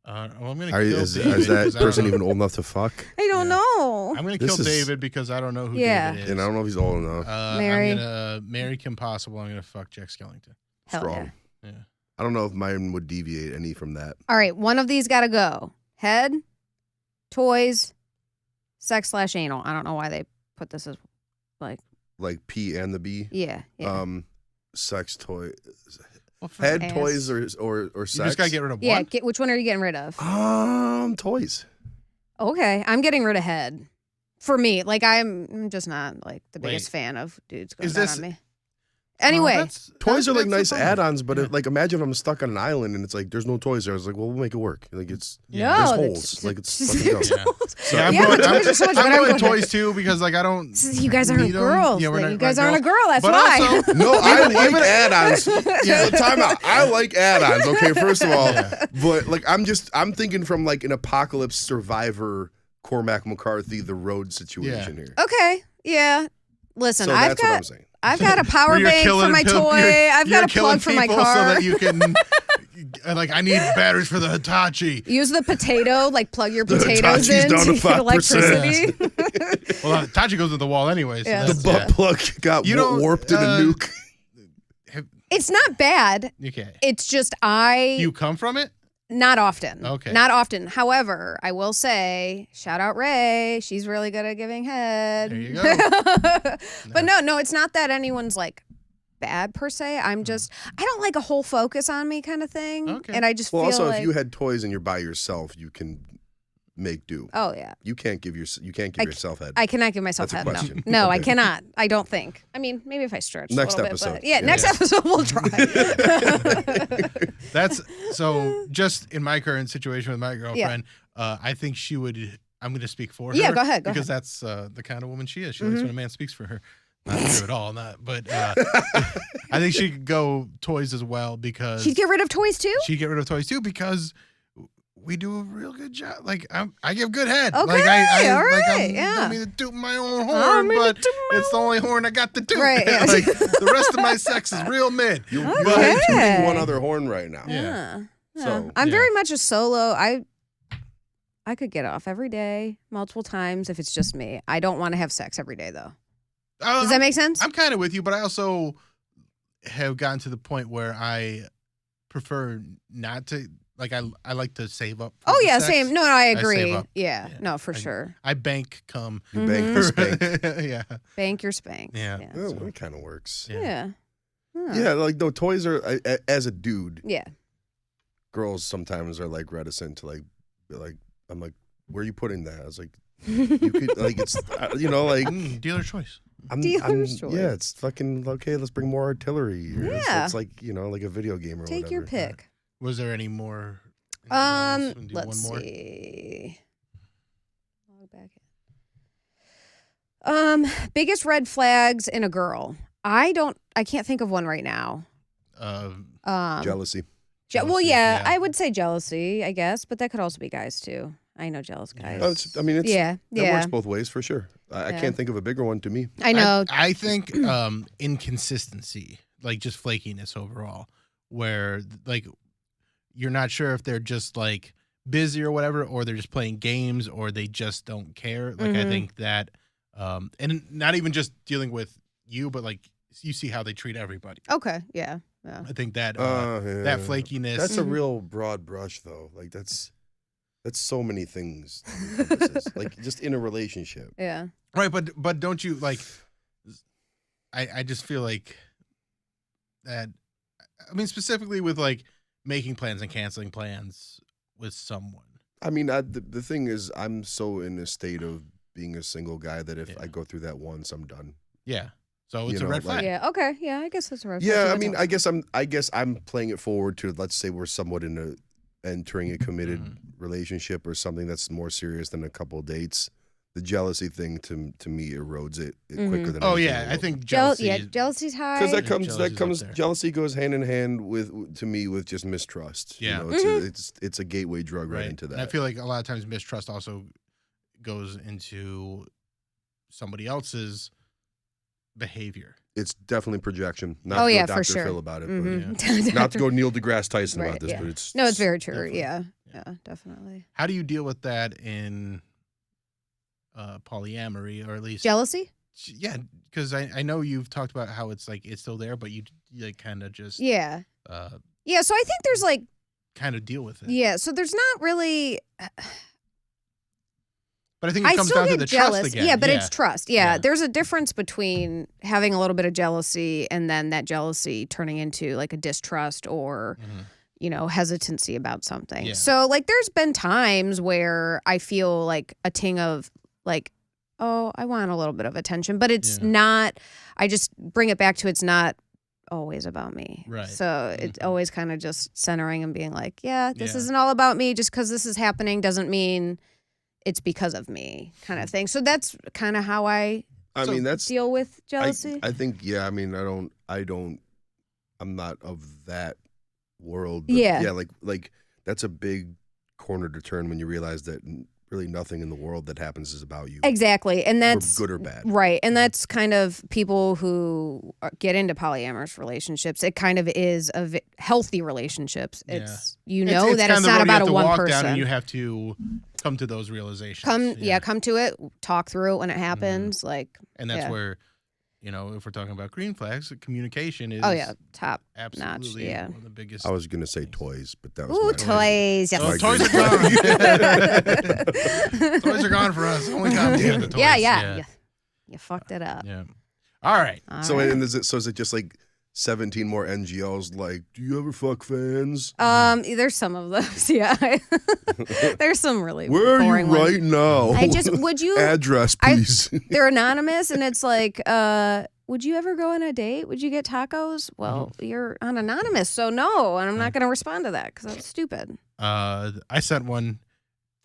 Well, I'm gonna is David that because person even old enough to fuck? I don't know. I'm gonna kill David because I don't know who David is. And I don't know if he's old enough. Mary. I'm gonna marry Kim Possible. I'm gonna fuck Jack Skellington. Hell Strong. Yeah. I don't know if mine would deviate any from that. All right, one of these got to go. Head, toys, sex/anal. I don't know why they put this as Like P and the B. Yeah. Sex toy. Well, Head, ass. toys, or sex. You just gotta get rid of Yeah, one. which one are you getting rid of? Toys. Okay, I'm getting rid of head. For me, I'm just not the biggest fan of dudes going down on me. Anyway, Toys are that's nice the fun. add-ons, but imagine if I'm stuck on an island and it's there's no toys there. I was like, well, we'll make it work. It's no, there's holes. It's fucking dumb. Yeah, but toys are so much I'm better. going toys too because I don't. You guys aren't need them. girls. Yeah, we're not You guys girls. aren't a girl. That's But why. also, No, I like add-ons. Yeah, time out. I like add-ons. Okay, first of all, but I'm thinking from an apocalypse survivor, Cormac McCarthy, The Road situation here. Okay. Yeah. Listen, So that's what I'm saying. I've got a power bank for my toy. I've got a plug for my car. So that you can, I need batteries for the Hitachi. Use the potato, plug your potatoes Hitachi's in down to to get electricity. Well, the Hitachi goes to the wall anyway. So Yeah. The butt plug got warped in a nuke. It's not bad. Okay. It's just You come from it? Not often. Okay. Not often. However, I will say, shout out Ray. She's really good at giving head. There you go. But no, it's not that anyone's bad per se. I'm just, I don't like a whole focus on me kind of thing. Okay. And I just feel Also, if you had toys and you're by yourself, you can make do. Oh yeah. You can't give yourself head. I cannot give myself That's a head. question. No, I Okay. cannot. I don't think. I mean, maybe if I stretch Next a little episode. bit. But yeah, Yeah. next episode we'll try. That's so. Just in my current situation with my girlfriend, I think she would. I'm going to speak for her. Yeah, go ahead. Because that's the kind of woman she is. She likes when a man speaks for her. Not true at all. But I think she could go toys as well because She'd get rid of toys too? she'd get rid of toys too because we do a real good job. I give good head. Okay, I all right, I yeah. don't mean to toot my own horn, but it's the only horn I got to toot. Right, yeah. The rest of my sex is real mid. You're Okay. tooting one other horn right now. Yeah. So, I'm yeah. very much a solo. I could get off every day, multiple times if it's just me. I don't want to have sex every day though. Does that make sense? I'm kind of with you, but I also have gotten to the point where I prefer not to. I like to save up. For Oh the yeah, sex. same. No, I save agree. up. Yeah, Yeah. no, for sure. I bank cum. you bank for spank. Yeah. Bank your spank. Yeah. Oh, it kind of works. Yeah. Yeah, no, toys are, as a dude, Yeah. girls sometimes are reticent to be like, I'm like, where are you putting that? I was like, you could, it's, Dealer's choice. Dealer's choice. Yeah, it's fucking, okay, let's bring more artillery. Or Yeah. It's like a video game or Take whatever. your pick. Was there any more? Do Let's one more? see. Log back Biggest red flags in a girl. I can't think of one right now. Jealousy. Well, yeah, I would say jealousy, I guess, but that could also be guys too. I know jealous guys. Oh, that yeah. works both ways for sure. I can't think of a bigger one to me. I know. I think inconsistency, like just flakiness overall, where like you're not sure if they're just like busy or whatever, or they're just playing games, or they just don't care. Like I think that, and not even just dealing with you, but like you see how they treat everybody. Okay, yeah. I think that that flakiness. That's a real broad brush, though. Like that's so many things. Like just in a relationship. Yeah. Right, but don't you like? I just feel like that. I mean, specifically with like making plans and canceling plans with someone. I mean, the thing is, I'm so in a state of being a single guy that if I go through that once, I'm done. Yeah. So it's a red flag. Yeah. Okay. Yeah. I guess that's a red flag. Yeah. I mean, I guess I'm playing it forward to, let's say we're somewhat entering a committed relationship or something that's more serious than a couple of dates. The jealousy thing to me erodes it quicker than. Oh yeah, I think jealousy. Jealousy's high. Because jealousy goes hand in hand with just mistrust. Yeah. It's a gateway drug right into that. And I feel like a lot of times mistrust also goes into somebody else's behavior. It's definitely projection. Not oh to yeah, go for Dr. sure. Phil about it, but not to go Neil deGrasse Tyson about this, but it's no, it's very true. Definitely. Yeah, definitely. How do you deal with that in polyamory, or at least jealousy? Yeah, because I know you've talked about how it's like it's still there, but you like kind of just So I think there's like kind of deal with it. Yeah, so there's not really. But I think it comes down to the trust again. Yeah, but it's trust. Yeah, there's a difference between having a little bit of jealousy and then that jealousy turning into like a distrust or, hesitancy about something. Yeah. So like there's been times where I feel like a ting of like, oh, I want a little bit of attention, but it's not, I just bring it back to it's not always about me. Right. So it's always kind of just centering and being like, this isn't all about me. Just because this is happening doesn't mean it's because of me, kind of thing. So that's kind of how I mean, that's deal with jealousy. I think, I mean, I'm not of that world. But like that's a big corner to turn when you realize that really nothing in the world that happens is about you. Exactly. And that's good or bad. Right. And that's kind of people who get into polyamorous relationships. It kind of is healthy relationships. It's, that it's not about a one person. Down and you have to come to those realizations. Come to it, talk through it when it happens. And that's where, if we're talking about green flags, communication is top absolutely notch. One of the biggest. I was gonna say toys, but that was toys. Yes. Oh, toys are gone. Toys are gone for us. Only comes to the toys. Yeah. You fucked it up. Yeah. All right. So is it just like 17 more NGLs? Like, do you ever fuck fans? There's some of those. Yeah. There's some really Where boring are you right ones. now? Would you address, please? They're anonymous, and it's like, would you ever go on a date? Would you get tacos? Well, you're on anonymous, so no, and I'm not going to respond to that because that's stupid. I sent one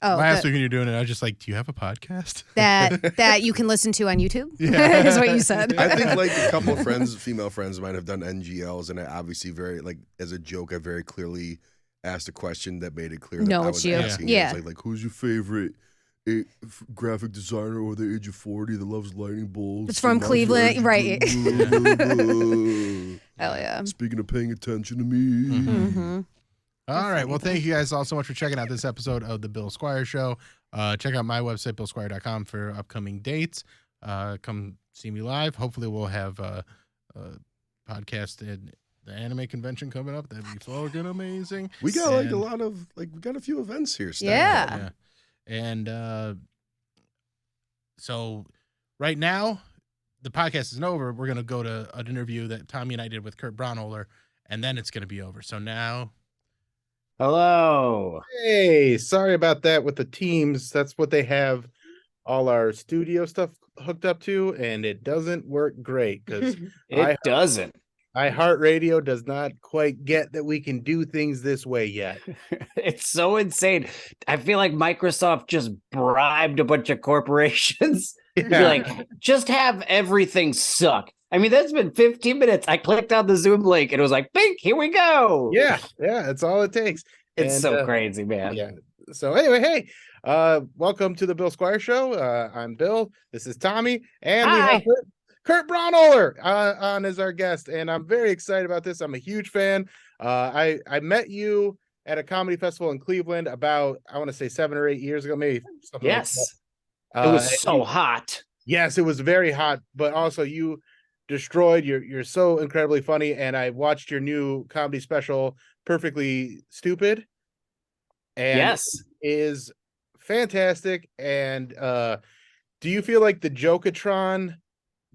last week when you're doing it. I was just like, do you have a podcast that you can listen to on YouTube? Yeah. Is what you said. I think like a couple of friends, female friends, might have done NGLs, and I obviously very like as a joke, I very clearly asked a question that made it clear that I was asking. Yeah. It was like who's your favorite graphic designer over the age of 40 that loves lightning bolts? It's from Cleveland, right? Hell yeah! Speaking of paying attention to me. All right. Well, thank you guys all so much for checking out this episode of the Bill Squire Show. Check out my website, billsquire.com, for upcoming dates. Come see me live. Hopefully, we'll have a podcast at the anime convention coming up. That'd be fucking amazing. We got we got a few events here. Yeah. And so right now, the podcast isn't over. We're going to go to an interview that Tommy and I did with Kurt Braunholer, and then it's going to be over. So now... Hello. Hey, sorry about that with the Teams. That's what they have all our studio stuff hooked up to, and it doesn't work great because doesn't. iHeartRadio does not quite get that we can do things this way yet. It's so insane. I feel like Microsoft just bribed a bunch of corporations You'd be like, just have everything suck. I mean, that's been 15 minutes. I clicked on the Zoom link and it was like, bink, here we go. Yeah, that's all it takes. It's And, so crazy, man. Yeah. So anyway, hey, welcome to the Bill Squire Show. I'm Bill. This is Tommy, and we have Kurt Braunholer on as our guest, and I'm very excited about this. I'm a huge fan. I met you at a comedy festival in Cleveland about, I want to say 7 or 8 years ago, maybe. Yes. Like it was so hot. Yes, it was very hot, but also you destroyed. You're so incredibly funny, and I watched your new comedy special, Perfectly Stupid, and yes, is fantastic. And do you feel like the Jokeatron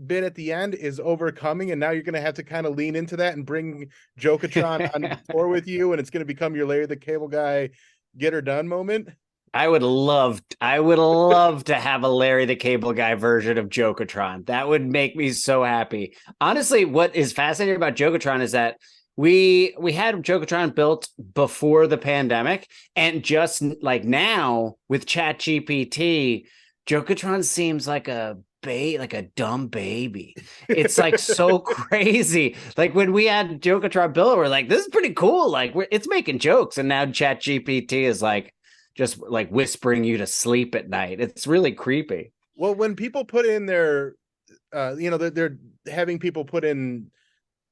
bit at the end is overcoming, and now you're going to have to kind of lean into that and bring Jokeatron on tour with you, and it's going to become your Larry the Cable Guy get her done moment? I would love to have a Larry the Cable Guy version of Jokeatron. That would make me so happy. Honestly, what is fascinating about Jokeatron is that we had Jokeatron built before the pandemic, and just like now with Chat GPT, Jokeatron seems like a dumb baby. It's like so crazy. Like when we had Jokeatron built, we're like, this is pretty cool. Like it's making jokes, and now Chat GPT is like just like whispering you to sleep at night. It's really creepy. Well, when people put in their, they're having people put in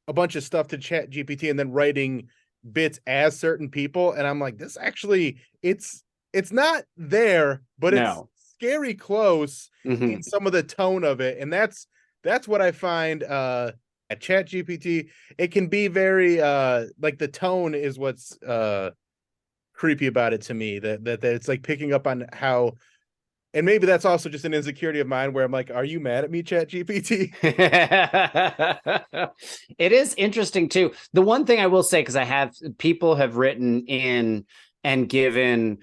a bunch of stuff to Chat GPT and then writing bits as certain people, and I'm like, this actually, it's not there, but it's scary close in some of the tone of it, and that's what I find at Chat GPT. It can be very like the tone is what's creepy about it to me, that it's like picking up on how, and maybe that's also just an insecurity of mine where I'm like, are you mad at me, Chat GPT? It is interesting too. The one thing I will say, because people have written in and given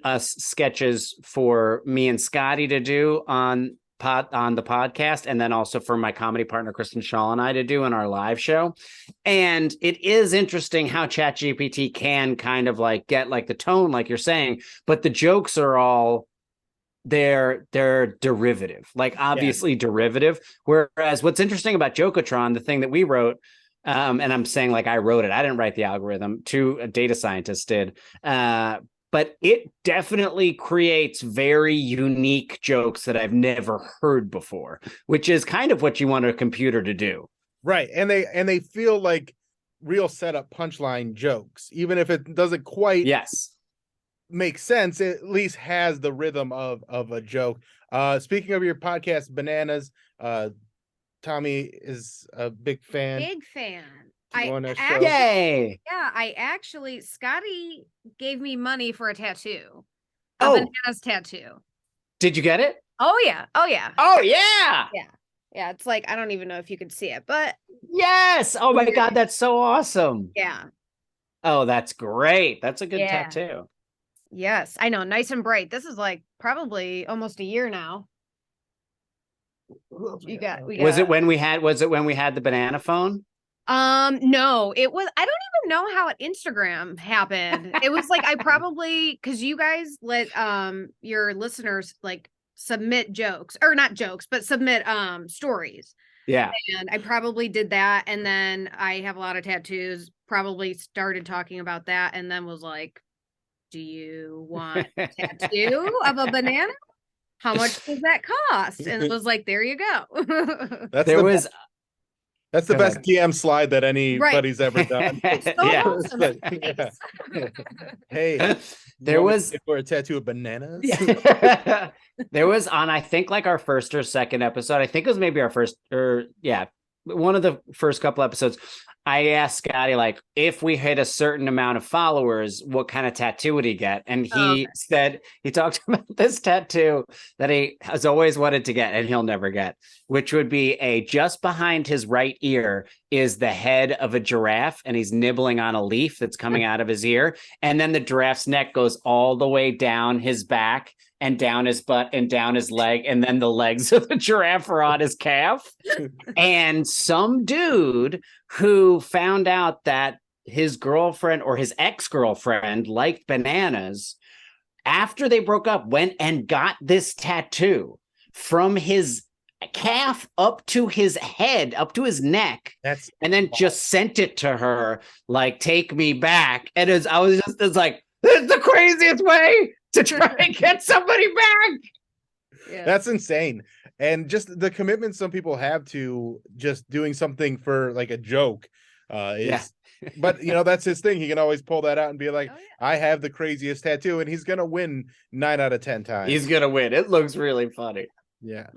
us sketches for me and Scotty to do on the podcast, and then also for my comedy partner Kristen Shaw and I to do in our live show. And it is interesting how ChatGPT can kind of like get like the tone, like you're saying, but the jokes are all they're derivative, like obviously derivative. Whereas what's interesting about Jokeatron, the thing that we wrote, and I'm saying like I wrote it, I didn't write the algorithm, a data scientist did, but it definitely creates very unique jokes that I've never heard before, which is kind of what you want a computer to do. Right. And they feel like real setup punchline jokes, even if it doesn't quite make sense, it at least has the rhythm of a joke. Speaking of your podcast, Bananas, Tommy is a big fan. I actually, Scotty gave me money for a tattoo. Bananas tattoo. Did you get it? Oh yeah. Yeah, it's like, I don't even know if you could see it, but yes. Oh my God, that's so awesome. Yeah. Oh, that's great. That's a good tattoo. Yes, I know, nice and bright. This is like probably almost a year now. Was it when we had the banana phone? No, it was, I don't even know how Instagram happened. It was like, I probably, because you guys let your listeners like submit jokes, or not jokes, but submit stories. Yeah. And I probably did that, and then I have a lot of tattoos, probably started talking about that, and then was like, do you want a tattoo of a banana? How much does that cost? And it was like, there you go. That's the best DM slide that anybody's ever done. Awesome. Hey, there was for a tattoo of bananas. There was on, I think, like our first or second episode. I think it was maybe our first, one of the first couple episodes. I asked Scotty, like, if we hit a certain amount of followers, what kind of tattoo would he get? And he said, he talked about this tattoo that he has always wanted to get and he'll never get, which would be just behind his right ear is the head of a giraffe, and he's nibbling on a leaf that's coming out of his ear. And then the giraffe's neck goes all the way down his back and down his butt and down his leg, and then the legs of the giraffe are on his calf. And some dude who found out that his girlfriend or his ex-girlfriend liked bananas, after they broke up, went and got this tattoo from his calf up to his head, up to his neck, and then just sent it to her like, take me back. And it's like, this is the craziest way to try and get somebody back. Yeah. That's insane. And just the commitment some people have to just doing something for like a joke is but you know, that's his thing. He can always pull that out and be like, I have the craziest tattoo, and he's gonna win 9 out of 10 times. He's gonna win. It looks really funny. Yeah.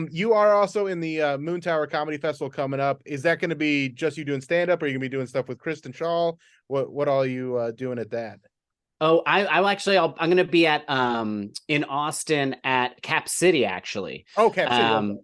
You are also in the Moon Tower Comedy Festival coming up. Is that going to be just you doing stand-up, or are you gonna be doing stuff with Kristen Shaw? What all are you doing at that? Oh, I'm going to be at in Austin at Cap City, actually. Oh, Cap City.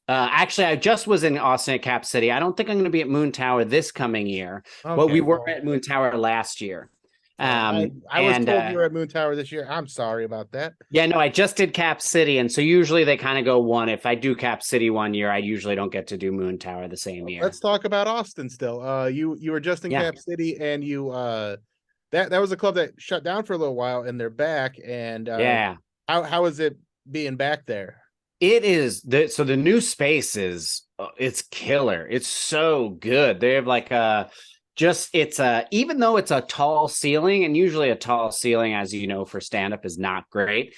Actually, I just was in Austin at Cap City. I don't think I'm going to be at Moon Tower this coming year, but we were at Moon Tower last year. I was told you were at Moon Tower this year. I'm sorry about that. Yeah, no, I just did Cap City, and so usually they kind of go one. If I do Cap City one year, I usually don't get to do Moon Tower the same year. Let's talk about Austin still. You were just in Cap City, and you that was a club that shut down for a little while, and they're back. And how is it being back there? It is so the new space is it's killer. It's so good. They have like even though it's a tall ceiling, and usually a tall ceiling, as you know, for stand-up is not great,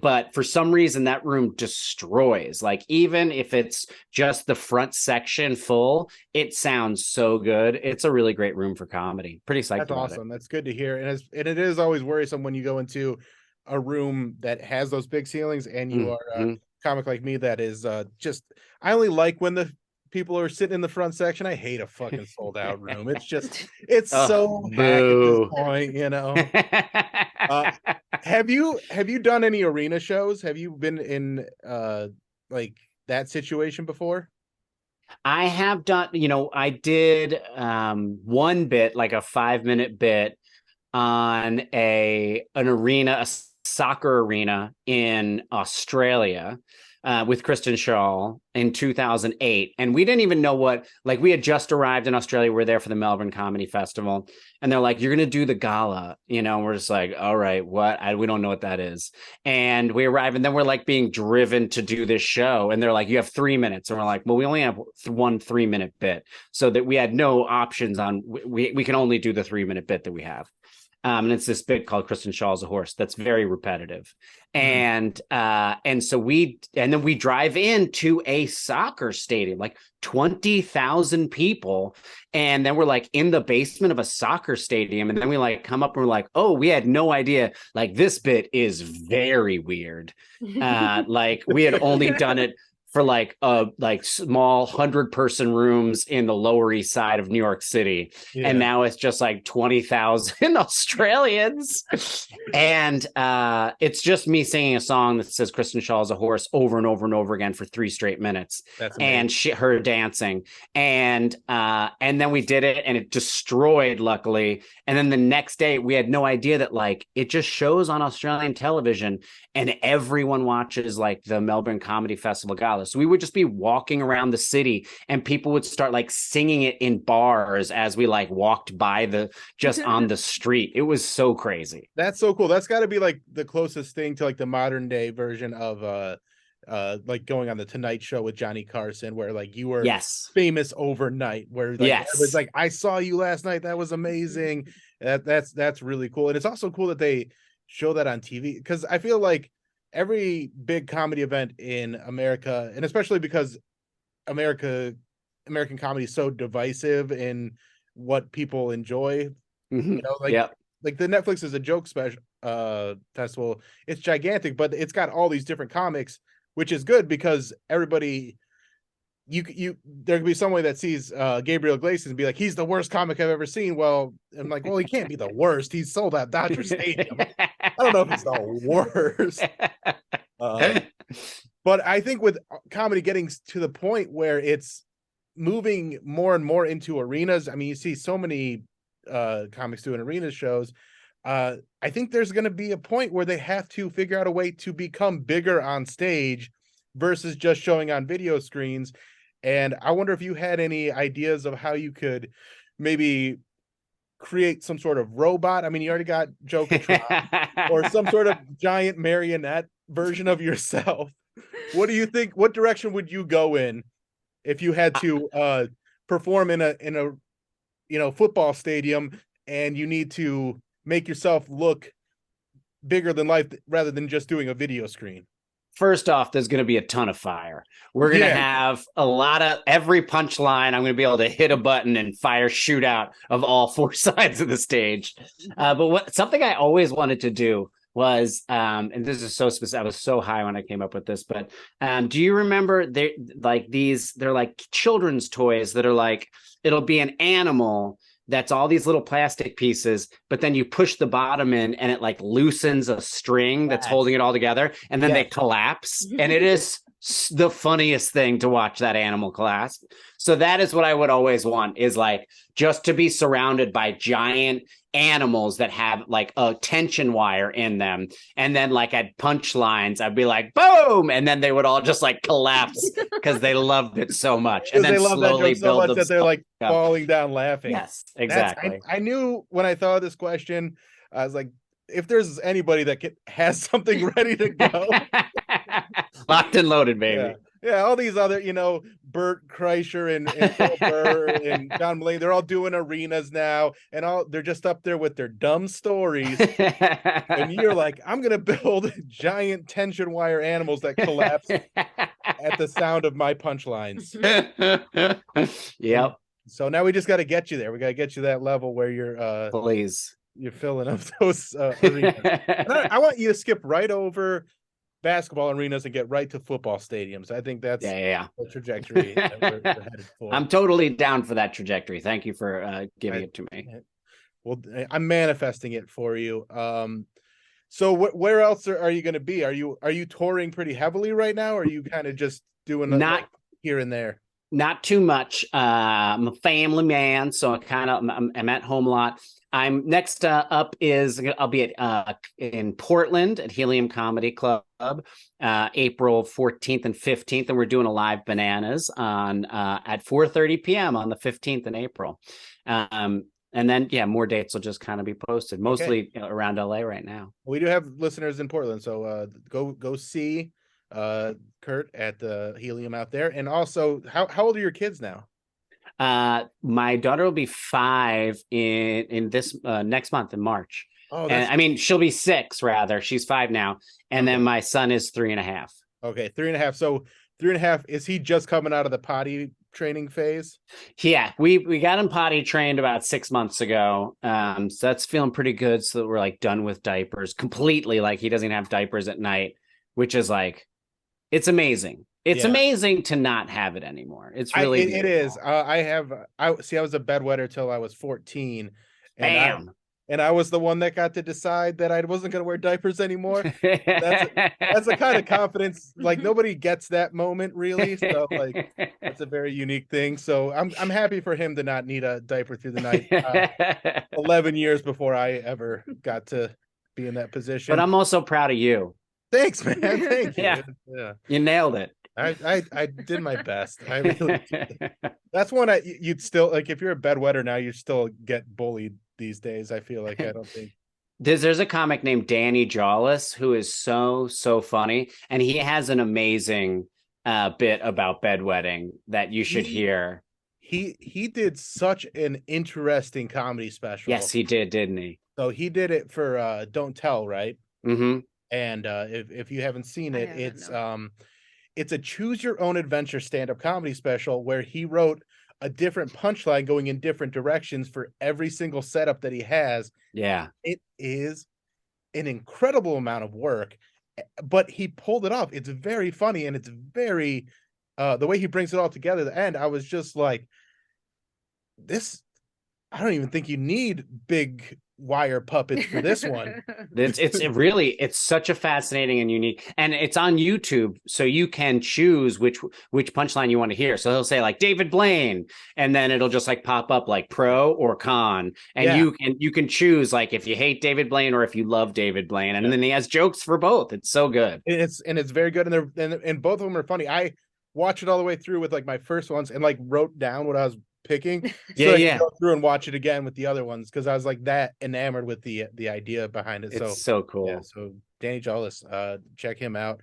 but for some reason that room destroys. Like, even if it's just the front section full, it sounds so good. It's a really great room for comedy. Pretty psyched about it. That's awesome. That's good to hear. And it is always worrisome when you go into a room that has those big ceilings, and you are a comic like me that is just, I only like when the people are sitting in the front section. I hate a fucking sold out room. It's so hack at this point, you know. Have you done any arena shows? Have you been in like that situation before? I have done, I did one bit, like a 5-minute bit on an arena, a soccer arena in Australia. With Kristen Shaw in 2008. And we didn't even know we had just arrived in Australia. We're there for the Melbourne Comedy Festival. And they're like, you're going to do the gala. We're just like, all right, what? We don't know what that is. And we arrive, and then we're like being driven to do this show. And they're like, you have 3 minutes. And we're like, well, we only have 1 3-minute bit. So that we had no options on, we can only do the 3-minute bit that we have. And it's this bit called Kristen Shaw's a Horse that's very repetitive. And so then we drive into a soccer stadium, like 20,000 people. And then we're like in the basement of a soccer stadium. And then we like come up and we're like, oh, we had no idea. Like, this bit is very weird. Like, we had only done it for like small 100-person rooms in the Lower East Side of New York City. Yeah. And now it's just like 20,000 Australians. And it's just me singing a song that says Kristen Shaw is a horse over and over and over again for 3 straight minutes. And her dancing. And then we did it, and it destroyed, luckily. And then the next day we had no idea that like it just shows on Australian television, and everyone watches like the Melbourne Comedy Festival Gala. So we would just be walking around the city, and people would start like singing it in bars as we like walked by just on the street. It was so crazy. That's so cool. That's got to be like the closest thing to like the modern day version of like going on the Tonight Show with Johnny Carson, where like you were famous overnight, where like it was like, I saw you last night, that was amazing. That's really cool. And it's also cool that they show that on TV, because I feel like every big comedy event in America, and especially because American comedy is so divisive in what people enjoy, like the Netflix is a joke special festival. It's gigantic, but it's got all these different comics, which is good because everybody, there could be somebody that sees Gabriel Iglesias and be like, he's the worst comic I've ever seen. Well, I'm like, well, he can't be the worst. He's sold out Dodger Stadium. I don't know if it's the worst. But I think with comedy getting to the point where it's moving more and more into arenas, I mean, you see so many comics doing arena shows. I think there's going to be a point where they have to figure out a way to become bigger on stage versus just showing on video screens. And I wonder if you had any ideas of how you could maybe create some sort of robot. I mean, you already got Jokeatron or some sort of giant marionette version of yourself. What do you think? What direction would you go in if you had to perform in a football stadium and you need to make yourself look bigger than life rather than just doing a video screen? First off, there's going to be a ton of fire. We're going to have a lot of every punchline. I'm going to be able to hit a button and fire shoot out of all four sides of the stage. But something I always wanted to do was, and this is so specific. I was so high when I came up with this, but do you remember they're like children's toys that are like, it'll be an animal that's all these little plastic pieces, but then you push the bottom in and it like loosens a string that's holding it all together, and then they collapse. And it is the funniest thing to watch that animal collapse. So that is what I would always want, is like just to be surrounded by giant animals that have like a tension wire in them, and then like at punchlines I'd be like boom, and then they would all just like collapse because they loved it so much, and then they love slowly that so much that they're like up. falling down laughing. Yes, exactly. I knew when I thought of this question, I was like, if there's anybody that has something ready to go, locked and loaded, baby. Yeah, all these other, Bert Kreischer and Bill Burr and John Mulaney, they're all doing arenas now, and they're just up there with their dumb stories. And you're like, I'm gonna build giant tension wire animals that collapse at the sound of my punchlines. Yep. So now we just got to get you there. We got to get you that level where you're please. You're filling up those arenas. I want you to skip right over basketball arenas and get right to football stadiums. I think that's the trajectory that we're headed for. I'm totally down for that trajectory. Thank you for giving it to me. Well, I'm manifesting it for you. So where else are you going to be? Are you touring pretty heavily right now, or are you kind of just doing not here and there? Not too much. I'm a family man, so I'm at home a lot. I'm next up is I'll be at in Portland at Helium Comedy Club April 14th and 15th, and we're doing a live bananas on at 4:30 p.m. on the 15th in April. And then more dates will just kind of be posted, mostly around LA right now. We do have listeners in Portland, so go see Kurt at the Helium out there. And also, how old are your kids now? My daughter will be 5 in this next month in March. Oh, and, I mean, she'll be 6 rather. She's 5 now, and then my son is 3.5. Okay, 3.5. So 3.5. Is he just coming out of the potty training phase? Yeah, we got him potty trained about 6 months ago. So that's feeling pretty good. So that we're like done with diapers completely. Like he doesn't have diapers at night, which is like, it's amazing. It's amazing to not have it anymore. It's really it is. I was a bedwetter till I was 14. And I was the one that got to decide that I wasn't going to wear diapers anymore. That's a kind of confidence. Like nobody gets that moment really. So like that's a very unique thing. So I'm happy for him to not need a diaper through the night. 11 years before I ever got to be in that position. But I'm also proud of you. Thanks, man. Thank you. Yeah. You nailed it. I did my best. I really did. That's one you'd still like if you're a bedwetter now, you still get bullied these days. I feel like I don't think there's a comic named Danny Jawless who is so funny, and he has an amazing bit about bedwetting that you should hear. He did such an interesting comedy special. Yes, he did, didn't he? So he did it for Don't Tell, right? Mm-hmm. And if you haven't seen it, it's a choose your own adventure stand-up comedy special where he wrote a different punchline going in different directions for every single setup that he has. Yeah. It is an incredible amount of work, but he pulled it off. It's very funny, and it's very the way he brings it all together at the end. I was just like, this, I don't even think you need big wire puppets for this one. It's such a fascinating and unique, and it's on YouTube, so you can choose which punchline you want to hear. So he'll say like David Blaine, and then it'll just like pop up like pro or con, and you can choose like if you hate David Blaine or if you love David Blaine, and then he has jokes for both. It's so good. It's very good, and both of them are funny. I watched it all the way through with like my first ones and like wrote down what I was picking, so I could go through and watch it again with the other ones because I was like that enamored with the idea behind it. It's so cool. So Danny Jawless, check him out.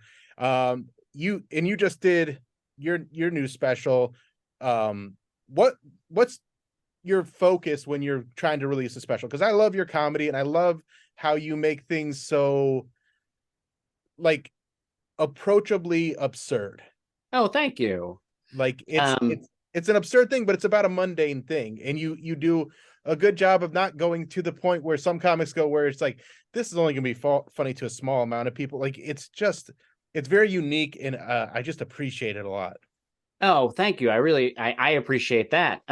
you just did your new special. What's your focus when you're trying to release a special? Because I love your comedy and I love how you make things so like approachably absurd. Oh, thank you. Like it's an absurd thing, but it's about a mundane thing, and you do a good job of not going to the point where some comics go, where it's like, this is only gonna be funny to a small amount of people. Like it's very unique, and I just appreciate it a lot. Oh, thank you. I appreciate that.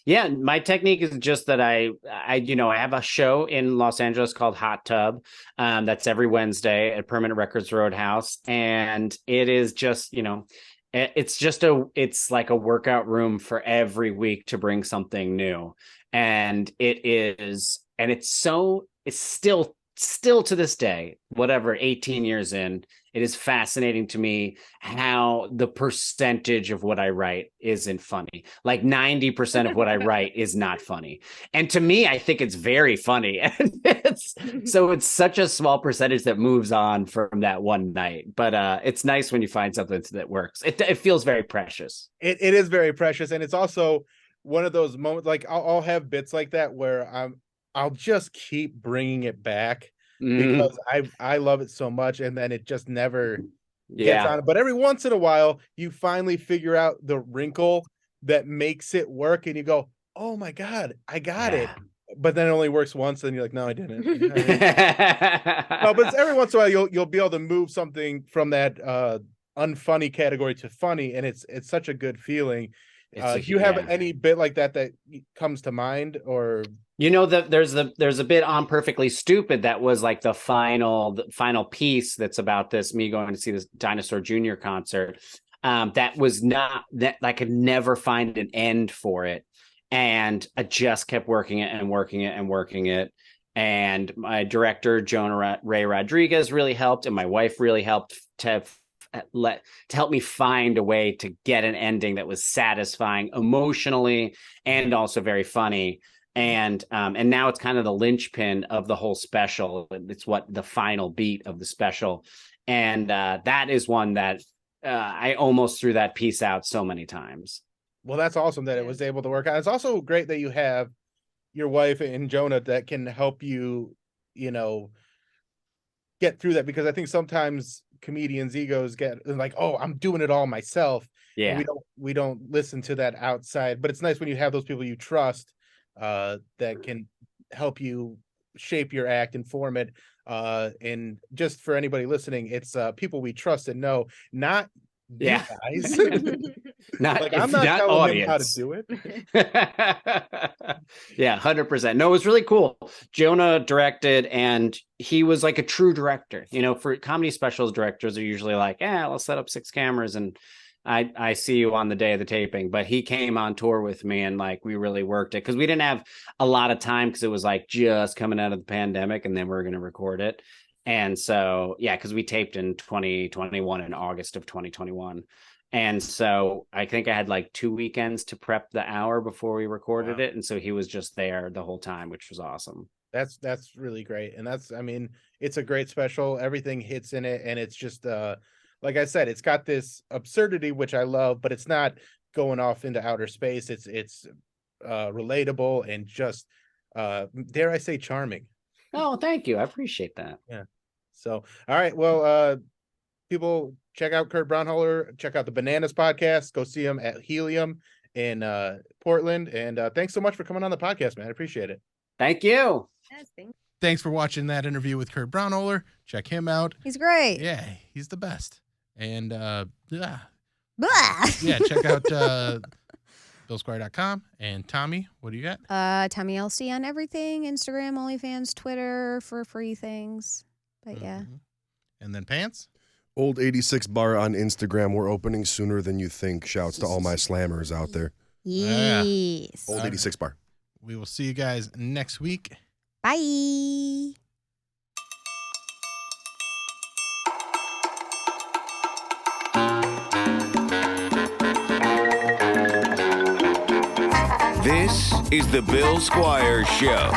Yeah, my technique is just that I have a show in Los Angeles called Hot Tub. That's every Wednesday at Permanent Records Roadhouse. And it is just, it's like a workout room for every week to bring something new. And it's still to this day, whatever, 18 years in, it is fascinating to me how the percentage of what I write isn't funny. Like 90% of what I write is not funny. And to me, I think it's very funny. And it's such a small percentage that moves on from that one night. But it's nice when you find something that works. It feels very precious. It is very precious. And it's also one of those moments, like I'll have bits like that where I'll just keep bringing it back because I love it so much, and then it just never gets on it. But every once in a while, you finally figure out the wrinkle that makes it work, and you go, "Oh my God, I got it!" But then it only works once, and you're like, "No, I didn't." No, but every once in a while, you'll be able to move something from that unfunny category to funny, and it's such a good feeling. Do you have any bit like that comes to mind, or there's a bit on Perfectly Stupid that was like the final piece that's about this, me going to see this Dinosaur Jr. concert. That was not that I could never find an end for it, and I just kept working it and working it and working it. And my director Jonah Ray Rodriguez really helped, and my wife really helped to help me find a way to get an ending that was satisfying emotionally and also very funny. And now it's kind of the linchpin of the whole special. It's what the final beat of the special. And that is one that I almost threw that piece out so many times. Well, that's awesome that it was able to work out. It's also great that you have your wife and Jonah that can help you, get through that, because I think sometimes comedians' egos get like, "Oh, I'm doing it all myself." Yeah. And we don't listen to that outside, but it's nice when you have those people you trust that can help you shape your act and form it. And just for anybody listening, it's people we trust and know, not you guys. Not like I'm not telling audience. him how to do it. Yeah, 100%. No, it was really cool. Jonah directed, and he was like a true director. For comedy specials, directors are usually like, let's set up 6 cameras and I see you on the day of the taping. But he came on tour with me, and like we really worked it because we didn't have a lot of time, because it was like just coming out of the pandemic, and then we were going to record it. And so, because we taped in 2021, in August of 2021. And so I think I had like 2 weekends to prep the hour before we recorded it. And so he was just there the whole time, which was awesome. That's really great. And it's a great special. Everything hits in it. And it's just, like I said, it's got this absurdity, which I love, but it's not going off into outer space. It's relatable and just, dare I say, charming. Oh, thank you. I appreciate that. Yeah. So, all right. Well, people, check out Kurt Braunholer. Check out the Bananas podcast. Go see him at Helium in Portland. And thanks so much for coming on the podcast, man. I appreciate it. Thank you. Yes, Thanks for watching that interview with Kurt Braunholer. Check him out. He's great. Yeah, he's the best. And Blah. check out BillSquire.com. And Tommy, what do you got? Tommy LC on everything: Instagram, OnlyFans, Twitter, for free things. But yeah. And then Pants? Old 86 bar on Instagram. We're opening sooner than you think. Shouts to all my slammers out there. Yes. Old 86 bar. We will see you guys next week. Bye. This is the Bill Squire Show.